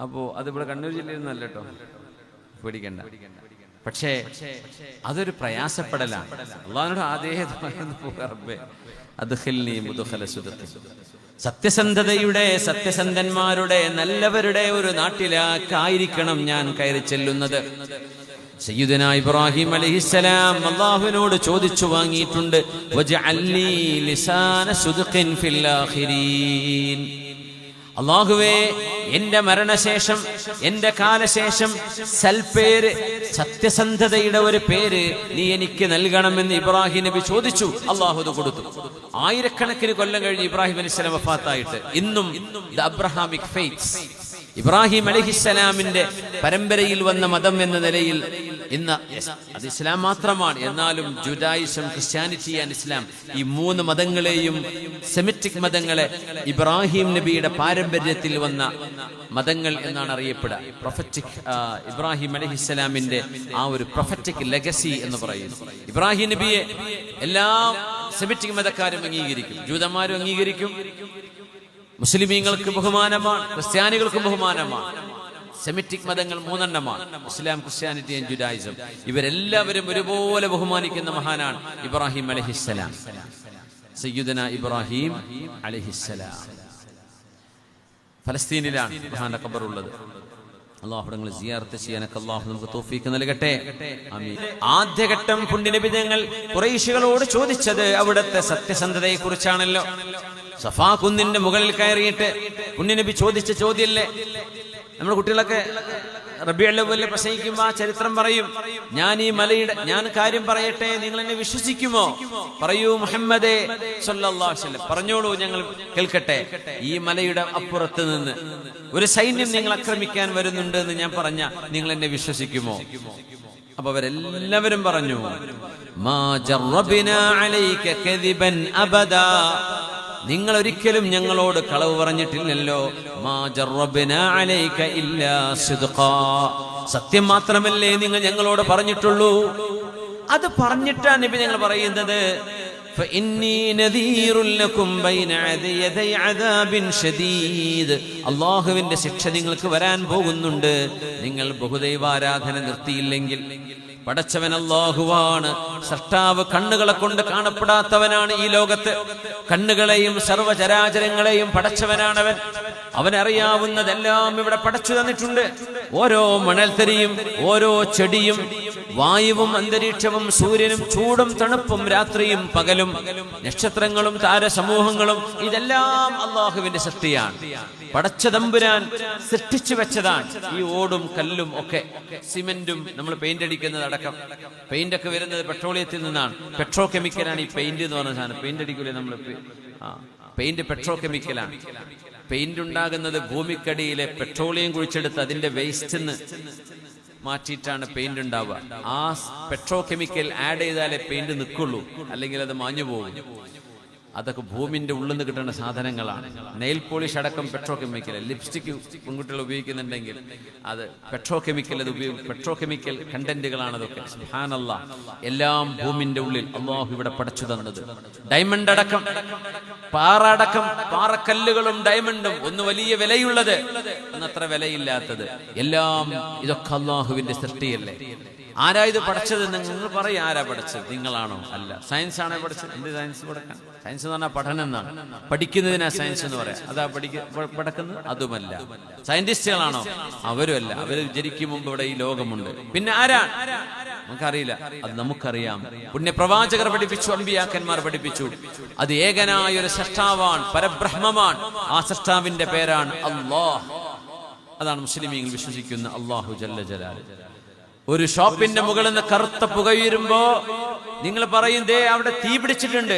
അപ്പോൾ അതിവിടെ കണ്ണൂർ ജില്ലയിൽ നിന്നല്ല കേട്ടോ, പേടിക്കണ്ട. പക്ഷേ അതൊരു പ്രയാസപ്പെടലാണ്. അള്ളാഹുവിനോട് സത്യസന്ധതയുടെ, സത്യസന്ധന്മാരുടെ, നല്ലവരുടെ ഒരു നാട്ടിലേക്കായിരിക്കണം ഞാൻ കയറി ചെല്ലുന്നത്. സയ്യിദുനാ ഇബ്രാഹിം അലൈഹിസ്സലാം അല്ലാഹുവിനോട് ചോദിച്ചു വാങ്ങിയിട്ടുണ്ട്, വജഅൽനി ലിസാന സുദ്ഖിൻ ഫിൽ ആഖിരീൻ, അല്ലാഹുവേ എന്റെ മരണശേഷം, എന്റെ കാലശേഷം സൽപേര്, സത്യസന്ധതയുടെ ഒരു പേര് നീ എനിക്ക് നൽകണമെന്ന് ഇബ്രാഹിം നബി ചോദിച്ചു. അല്ലാഹു അത് കൊടുത്തു. ആയിരക്കണക്കിന് കൊല്ലം കഴിഞ്ഞ് ഇബ്രാഹിം അലൈഹിസ്സലാം വഫാത്തായിട്ട് ഇന്നും ദ അബ്രഹാമിക് ഫെയ്ത്ത്സ്, ഇബ്രാഹിം അലൈഹിസ്സലാമിന്റെ പരമ്പരയിൽ വന്ന മതം എന്ന നിലയിൽ ഇന്ന് അത് ഇസ്ലാം മാത്രമാണ്. എന്നാലും ജുഡായിസം, ക്രിസ്ത്യാനിറ്റി ആൻഡ് ഇസ്ലാം, ഈ മൂന്ന് മതങ്ങളെയും, സെമിറ്റിക് മതങ്ങളെ ഇബ്രാഹിം നബിയുടെ പാരമ്പര്യത്തിൽ വന്ന മതങ്ങൾ എന്നാണ് അറിയപ്പെടുക. പ്രൊഫറ്റിക് ഇബ്രാഹിം അലൈഹിസ്സലാമിന്റെ ആ ഒരു പ്രൊഫറ്റിക് ലെഗസി എന്ന് പറയുന്നു. ഇബ്രാഹിം നബിയെ എല്ലാ സെമിറ്റിക് മതക്കാരും അംഗീകരിക്കും, ജൂതന്മാരും അംഗീകരിക്കും, മുസ്ലിമീങ്ങൾക്ക് ബഹുമാനമാണ്, ക്രിസ്ത്യാനികൾക്കും ബഹുമാനമാണ്. സെമിറ്റിക് മതങ്ങൾ മൂന്നെണ്ണമാണ്: ഇസ്ലാം, ക്രിസ്ത്യാനിറ്റി ആൻഡ് ജുഡായിസം. ഇവരെല്ലാവരും ഒരുപോലെ ബഹുമാനിക്കുന്ന മഹാനാണ് ഇബ്രാഹിം അലൈഹിസ്സലാം, സയ്യിദുനാ ഇബ്രാഹിം അലൈഹിസ്സലാം. ഫലസ്തീനിലാണ് മഹാന്റെ ഖബറുള്ളത്. അല്ലാഹു ഞങ്ങളെ സിയാറത്ത് ചെയ്യാനൊക്കെ അല്ലാഹു നമുക്ക് തൗഫീഖ് നൽകട്ടെ. ആമീൻ. ആദ്യഘട്ടം പുണ്യനബിതങ്ങൾ ഖുറൈശികളോട് ചോദിച്ചത് അവിടുത്തെ സത്യസന്ധതയെ കുറിച്ചാണല്ലോ. സഫാ കുന്നിന്റെ മുകളിൽ കയറിയിട്ട് പുണ്യനബി ചോദിച്ച ചോദ്യമല്ലേ. നമ്മുടെ കുട്ടികളൊക്കെ റബീഉൽ അവ്വലിൽ പ്രസംഗിക്കുമ്പോൾ ആ ചരിത്രം പറയും. ഞാൻ ഈ മലയുടെ, ഞാൻ കാര്യം പറയട്ടെ, നിങ്ങൾ എന്നെ വിശ്വസിക്കുമോ? പറയൂ മുഹമ്മദേ സ്വല്ലല്ലാഹു അലൈഹി വസല്ലം, പറഞ്ഞോളൂ, ഞങ്ങൾ കേൾക്കട്ടെ. ഈ മലയുടെ അപ്പുറത്ത് നിന്ന് ഒരു സൈന്യം നിങ്ങൾ ആക്രമിക്കാൻ വരുന്നുണ്ട് എന്ന് ഞാൻ പറഞ്ഞ നിങ്ങൾ എന്നെ വിശ്വസിക്കുമോ? അപ്പൊ അവരെല്ലാവരും പറഞ്ഞു മാ ജറബ്നാ അലൈക കദിബൻ അബദാ, നിങ്ങൾ ഒരിക്കലും ഞങ്ങളോട് കളവ് പറഞ്ഞിട്ടില്ലല്ലോ. മാ ജറബ്നാ അലൈക ഇല്ലാ സിദ്ഖാ, സത്യം മാത്രമല്ലേ നിങ്ങൾ ഞങ്ങളോട് പറഞ്ഞിട്ടുള്ളൂ. അത് പറഞ്ഞിട്ടാണ് നബി ഞങ്ങൾ പറയുന്നത് ഫഇന്നീ നദീറുൻ ലക്കും ബൈന യദൈ അദാബിൻ ശദീദ്, അല്ലാഹുവിന്റെ ശിക്ഷ നിങ്ങൾക്ക് വരാൻ പോകുന്നുണ്ട് നിങ്ങൾ ബഹുദൈവാരാധന നിർത്തിയില്ലെങ്കിൽ. പടച്ചവൻ അല്ലാഹുവാണ്, സൃഷ്ടാവ്. കണ്ണുകളെ കൊണ്ട് കാണപ്പെടാത്തവനാണ് ഈ ലോകത്ത്. കണ്ണുകളെയും സർവചരാചരങ്ങളെയും പടച്ചവനാണവൻ. അവനറിയാവുന്നതെല്ലാം ഇവിടെ പടച്ചു തന്നിട്ടുണ്ട്. ഓരോ മണൽത്തരിയും ഓരോ ചെടിയും വായുവും അന്തരീക്ഷവും സൂര്യനും ചൂടും തണുപ്പും രാത്രിയും പകലും നക്ഷത്രങ്ങളും താരസമൂഹങ്ങളും ഇതെല്ലാം അള്ളാഹുവിന്റെ സൃഷ്ടിയാണ്. പടച്ച തമ്പുരാൻ സൃഷ്ടിച്ചു വെച്ചതാണ്. ഈ ഓടും കല്ലും ഒക്കെ, സിമെന്റും നമ്മൾ പെയിന്റ് അടിക്കുന്നത് അടക്കം. പെയിന്റ് ഒക്കെ വരുന്നത് പെട്രോളിയത്തിൽ നിന്നാണ്. പെട്രോ കെമിക്കലാണ് ഈ പെയിന്റ് എന്ന് പറഞ്ഞ സാധനം. പെയിന്റ് അടിക്കൂലേ നമ്മൾ? Paint petro കെമിക്കലാണ്. പെയിന്റ് ഉണ്ടാകുന്നത് ഭൂമിക്കടിയിലെ പെട്രോളിയം കുഴിച്ചെടുത്ത് അതിന്റെ വേസ്റ്റ് മാറ്റിയിട്ടാണ് പെയിന്റ് ഉണ്ടാവുക. ആ പെട്രോ കെമിക്കൽ ആഡ് ചെയ്താലേ പെയിന്റ് നിൽക്കുള്ളൂ, അല്ലെങ്കിൽ അത് മാഞ്ഞു പോകും. അതൊക്കെ ഭൂമിന്റെ ഉള്ളിൽ നിന്ന് കിട്ടുന്ന സാധനങ്ങളാണ്. നെയിൽ പോളിഷ് അടക്കം പെട്രോ കെമിക്കൽ. ലിപ്സ്റ്റിക് പെൺകുട്ടികൾ ഉപയോഗിക്കുന്നുണ്ടെങ്കിൽ അത് പെട്രോ കെമിക്കൽ, പെട്രോ കെമിക്കൽ കണ്ടന്റുകളാണ് അതൊക്കെ. സുബ്ഹാനല്ലാഹ്, എല്ലാം ഭൂമിന്റെ ഉള്ളിൽ അല്ലാഹു ഇവിടെ പടച്ചു തന്നത്. ഡയമണ്ട് അടക്കം, പാറ അടക്കം, പാറക്കല്ലുകളും ഡയമണ്ടും, ഒന്ന് വലിയ വിലയുള്ളത്, ഒന്നത്ര വിലയില്ലാത്തത്, എല്ലാം ഇതൊക്കെ അല്ലാഹുവിന്റെ സൃഷ്ടിയല്ലേ. ആരാ ഇത് പഠിച്ചത്? നിങ്ങൾ പറയും, ആരാ പഠിച്ചത്? നിങ്ങളാണോ? അല്ല. സയൻസ് ആണോ പഠിച്ചത്? എന്ത് സയൻസ് പഠിക്കാൻ? സയൻസ് എന്ന് പറഞ്ഞാൽ പഠനം എന്നാണ്. പഠിക്കുന്നതിനാ സയൻസ് എന്ന് പറയാം. അതാ പഠിക്കുന്നത്? അതുമല്ല. സയന്റിസ്റ്റുകളാണോ? അവരുമല്ല. അവർ ജനിക്കും മുമ്പ് ഇവിടെ ഈ ലോകമുണ്ട്. പിന്നെ ആരാ? നമുക്കറിയില്ല. അത് നമുക്കറിയാം. പുണ്യപ്രവാചകർ പഠിപ്പിച്ചു, അമ്പിയാക്കന്മാർ പഠിപ്പിച്ചു. അത് ഏകനായ ഒരു സൃഷ്ടാവാണ്, പരബ്രഹ്മമാണ്. ആ സൃഷ്ടാവിന്റെ പേരാണ് അല്ലാഹ്. അതാണ് മുസ്ലിമീങ്ങൾ വിശ്വസിക്കുന്ന അല്ലാഹു ജല്ല ജലാലുഹു. ഒരു ഷോപ്പിന്റെ മുകളിൽ നിന്ന് കറുത്ത പുക ഉയരുമ്പോ നിങ്ങൾ പറയും, ദേ അവിടെ തീ പിടിച്ചിട്ടുണ്ട്.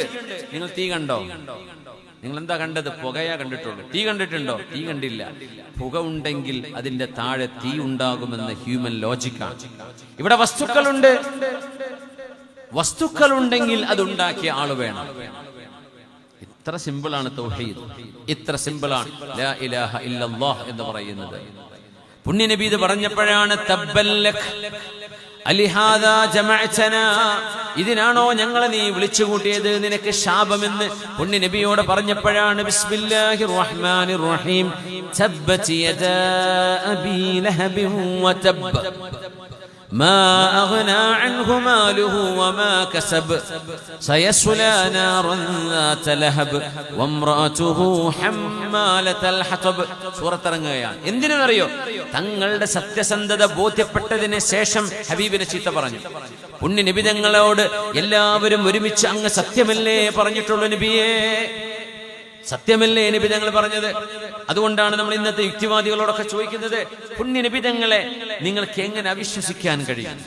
നിങ്ങൾ തീ കണ്ടോ? നിങ്ങൾ എന്താ കണ്ടത്? പുകയാ കണ്ടിട്ടുള്ളൂ. തീ കണ്ടിട്ടുണ്ടോ? തീ കണ്ടില്ല. പുക ഉണ്ടെങ്കിൽ അതിന്റെ താഴെ തീ ഉണ്ടാകുമെന്ന് ഹ്യൂമൻ ലോജിക്കാണ്. ഇവിടെ വസ്തുക്കളുണ്ട്. വസ്തുക്കളുണ്ടെങ്കിൽ അതുണ്ടാക്കിയ ആള് വേണം. ഇത്ര സിമ്പിളാണ് തൗഹീദ്. ഇത്ര സിമ്പിളാണ് ലാ ഇലാഹ ഇല്ലല്ലാഹ് എന്ന് പറയുന്നത്. പുണ്യനബി ഇത് പറഞ്ഞപ്പോഴാണ് തബ്ബല്ലക് അലിഹാദാ ജമഅതനാ, ഇതിനാണോ ഞങ്ങളെ നീ വിളിച്ചു കൂട്ടിയത്? നിനക്ക് ശാപമെന്ന് പുണ്യനബിയോട് പറഞ്ഞപ്പോഴാണ് ബിസ്മില്ലാഹിർ റഹ്മാനിർ റഹീം തബ്ബത് യദാ അബീ ലഹബിൻ വതബ്ബ ما أغنى عنه ماله وما كسب سيصلى نارا ذات لهب وامرأته حمالة الحطب. സൂറത്ത് ഇറങ്ങുകയാണ്. എന്തിനറിയോ? തങ്ങളുടെ സത്യസന്ധത ബോധ്യപ്പെട്ടതിന് ശേഷം ഹബീബിനെ ചീത്ത പറഞ്ഞു. പുണ്യ നബി തങ്ങളോട് എല്ലാവരും ഒരുമിച്ച് അങ്ങ് സത്യമല്ലേ പറഞ്ഞിട്ടുള്ളൂ നബിയേ, സത്യമല്ലേ നബി തങ്ങൾ പറഞ്ഞത്? അതുകൊണ്ടാണ് നമ്മൾ ഇന്നത്തെ യുക്തിവാദികളോടൊക്കെ ചോദിക്കുന്നത്, പുണ്യ നബി തങ്ങളെ നിങ്ങൾക്ക് എങ്ങനെ അവിശ്വസിക്കാൻ കഴിയും?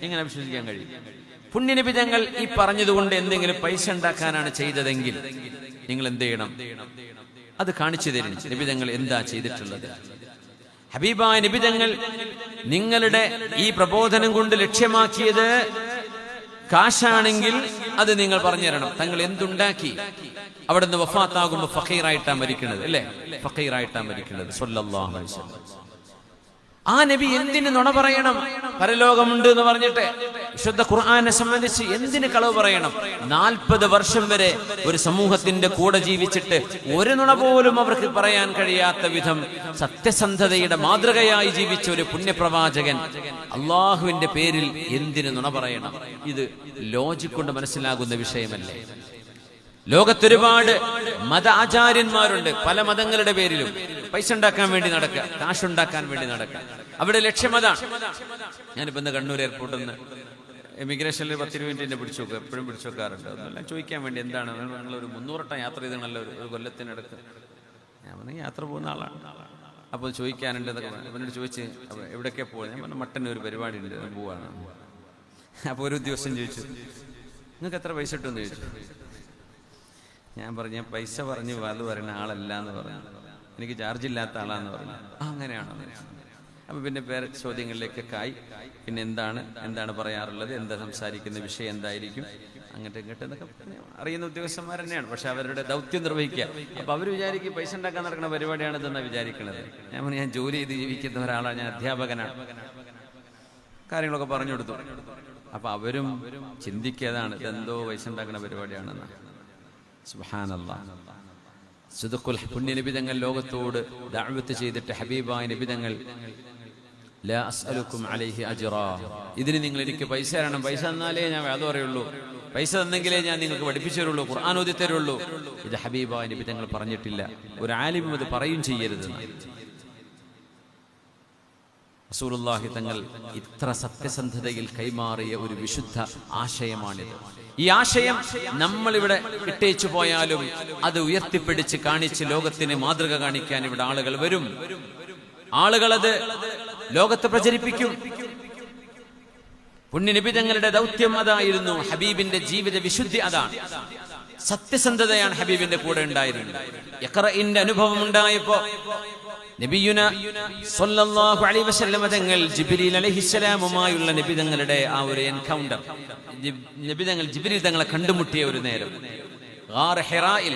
എങ്ങനെ അവിശ്വസിക്കാൻ കഴിയും? പുണ്യ നബി തങ്ങൾ ഈ പറഞ്ഞതുകൊണ്ട് എന്തെങ്കിലും പൈസ ഉണ്ടാക്കാനാണ് ചെയ്തതെങ്കിൽ നിങ്ങൾ എന്ത് ചെയ്യണം? അത് കാണിച്ചു തരും. നബി തങ്ങൾ എന്താ ചെയ്തിട്ടുള്ളത്? ഹബീബായ നബി തങ്ങൾ നിങ്ങളുടെ ഈ പ്രബോധനം കൊണ്ട് ലക്ഷ്യമാക്കിയത് കാശാണെങ്കിൽ അത് നിങ്ങൾ പറഞ്ഞു തരണം. തങ്ങൾ എന്തുണ്ടാക്കി? അവിടുന്ന് വഫാത്താകുമ്പോ ഫഖീറായിട്ടാ മരിക്കുന്നത്, അല്ലേ? ഫഖീറായിട്ടാ മരിക്കുന്നത് സ്വല്ലല്ലാഹു അലൈഹി വസല്ലം. ആ നബി എന്തിന് നുണ പറയണം? പരലോകമുണ്ട് എന്ന് പറഞ്ഞിട്ട് വിശുദ്ധ ഖുർആനെ സംബന്ധിച്ച് എന്തിന് കളവ് പറയണം? 40 വർഷം വരെ ഒരു സമൂഹത്തിന്റെ കൂടെ ജീവിച്ചിട്ട് ഒരു നുണ പോലും അവർക്ക് പറയാൻ കഴിയാത്ത വിധം സത്യസന്ധതയുടെ മാതൃകയായി ജീവിച്ച ഒരു പുണ്യപ്രവാചകൻ അള്ളാഹുവിന്റെ പേരിൽ എന്തിന് നുണ പറയണം? ഇത് ലോജിക് കൊണ്ട് മനസ്സിലാകുന്ന വിഷയമല്ലേ? ലോകത്തൊരുപാട് മത ആചാര്യന്മാരുണ്ട്. പല മതങ്ങളുടെ പേരിലും പൈസ ഉണ്ടാക്കാൻ വേണ്ടി നടക്കുക, കാശുണ്ടാക്കാൻ വേണ്ടി നടക്കുക. അവിടെ ലക്ഷ്യം അതാണ്. ഞാനിപ്പോ ഇന്ന് കണ്ണൂർ എയർപോർട്ടിൽ നിന്ന് എമിഗ്രേഷനിൽ 10 മിനിറ്റ് എന്നെ പിടിച്ചു നോക്കുക. എപ്പോഴും പിടിച്ചു നോക്കാറുണ്ട്. ഒന്നുമില്ല, ചോദിക്കാൻ വേണ്ടി എന്താണ് നിങ്ങൾ ഒരു 300 വട്ടം യാത്ര ചെയ്താണല്ലോ ഒരു കൊല്ലത്തിനടുത്ത്. ഞാൻ പറഞ്ഞു യാത്ര പോകുന്ന ആളാണ്. അപ്പോൾ ചോദിക്കാനുണ്ട് എന്നൊക്കെ പറഞ്ഞു. എന്നോട് ചോദിച്ച് എവിടേക്കാണ് പോകുന്നത്? ഞാൻ പറഞ്ഞു മട്ടന്നൂർ ഒരു പരിപാടി ഉണ്ട്, പോവാണ്. അപ്പോൾ ഒരു ദിവസം ചോദിച്ചു, നിങ്ങൾക്ക് എത്ര പൈസ ഇട്ടെന്ന് ചോദിച്ചു. ഞാൻ പറഞ്ഞു, ഞാൻ പൈസ പറഞ്ഞ് അത് പറയുന്ന ആളല്ല എന്ന് പറഞ്ഞു. എനിക്ക് ചാർജ് ഇല്ലാത്ത ആളാന്ന് പറഞ്ഞു. അങ്ങനെയാണോ? അപ്പം പിന്നെ വേറെ ചോദ്യങ്ങളിലേക്കൊക്കെ ആയി. പിന്നെ എന്താണ് പറയാറുള്ളത്, എന്താ സംസാരിക്കുന്ന വിഷയം എന്തായിരിക്കും, അങ്ങോട്ട് ഇങ്ങോട്ട് എന്നൊക്കെ അറിയുന്ന ഉദ്യോഗസ്ഥന്മാർ തന്നെയാണ്. പക്ഷെ അവരുടെ ദൗത്യം നിർവഹിക്കുക. അപ്പം അവർ വിചാരിക്കും പൈസ ഉണ്ടാക്കാൻ നടക്കുന്ന പരിപാടിയാണിതെന്നാണ് വിചാരിക്കുന്നത്. ഞാൻ ജോലി ചെയ്ത് ജീവിക്കുന്ന ഒരാളാണ്, ഞാൻ അധ്യാപകനാണ്, കാര്യങ്ങളൊക്കെ പറഞ്ഞു കൊടുത്തു. അപ്പൊ അവരും ചിന്തിക്കതാണ് ഇതെന്തോ പൈസ ഉണ്ടാക്കുന്ന പരിപാടിയാണെന്ന്. സുബ്ഹാനല്ലാഹ്. സുദഖുൽ പുണ്യ നിബിതങ്ങൾ ലോകത്തോട് ദഅവത്ത് ചെയ്തിട്ട് ഹബീബായ നിബിതങ്ങൾ ലാ അസ്അലുക്കും അലൈഹി അജ്റാ, ഇതിന് നിങ്ങൾ എനിക്ക് പൈസ തരണം, പൈസ തന്നാലേ ഞാൻ വേദം പറയുള്ളൂ, പൈസ തന്നെങ്കിലേ ഞാൻ നിങ്ങൾക്ക് പഠിപ്പിച്ചു തരുള്ളൂ, ഖുർആൻ ഓതി തരുള്ളൂ. ഇത് ഹബീബായ നിബിതങ്ങൾ പറഞ്ഞിട്ടില്ല. ഒരു ആലിമും അത് പറയും ചെയ്യരുത്. റസൂലുള്ളാഹി തങ്ങൾ ഇത്ര സത്യസന്ധതയിൽ കൈമാറിയ ഒരു വിശുദ്ധ ആശയമാണിത്. ഈ ആശയം നമ്മളിവിടെ ഇട്ടേച്ചു പോയാലും അത് ഉയർത്തിപ്പിടിച്ച് കാണിച്ച് ലോകത്തിന് മാതൃക കാണിക്കാൻ ഇവിടെ ആളുകൾ വരും. ആളുകൾ അത് ലോകത്ത് പ്രചരിപ്പിക്കും. പുണ്യനബി തങ്ങളുടെ ദൗത്യം അതായിരുന്നു. ഹബീബിന്റെ ജീവിത വിശുദ്ധി അതാണ്. സത്യസന്ധതയാണ് ഹബീബിന്റെ കൂടെ ഉണ്ടായിരുന്നത്. ഇഖ്റഇന്റെ അനുഭവം ഉണ്ടായപ്പോ നബിയുന സല്ലല്ലാഹു അലൈഹി വസല്ലം തങ്ങൾ ജിബ്രീൽ അലൈഹിസ്സലാമുമായുള്ള നബി തങ്ങളുടെ ആ ഒരു എൻകൗണ്ടർ, നബി തങ്ങൾ ജിബ്രീൽ തങ്ങളെ കണ്ടുമുട്ടിയ ഒരു നേരം, ഗാർ ഹിറായിൽ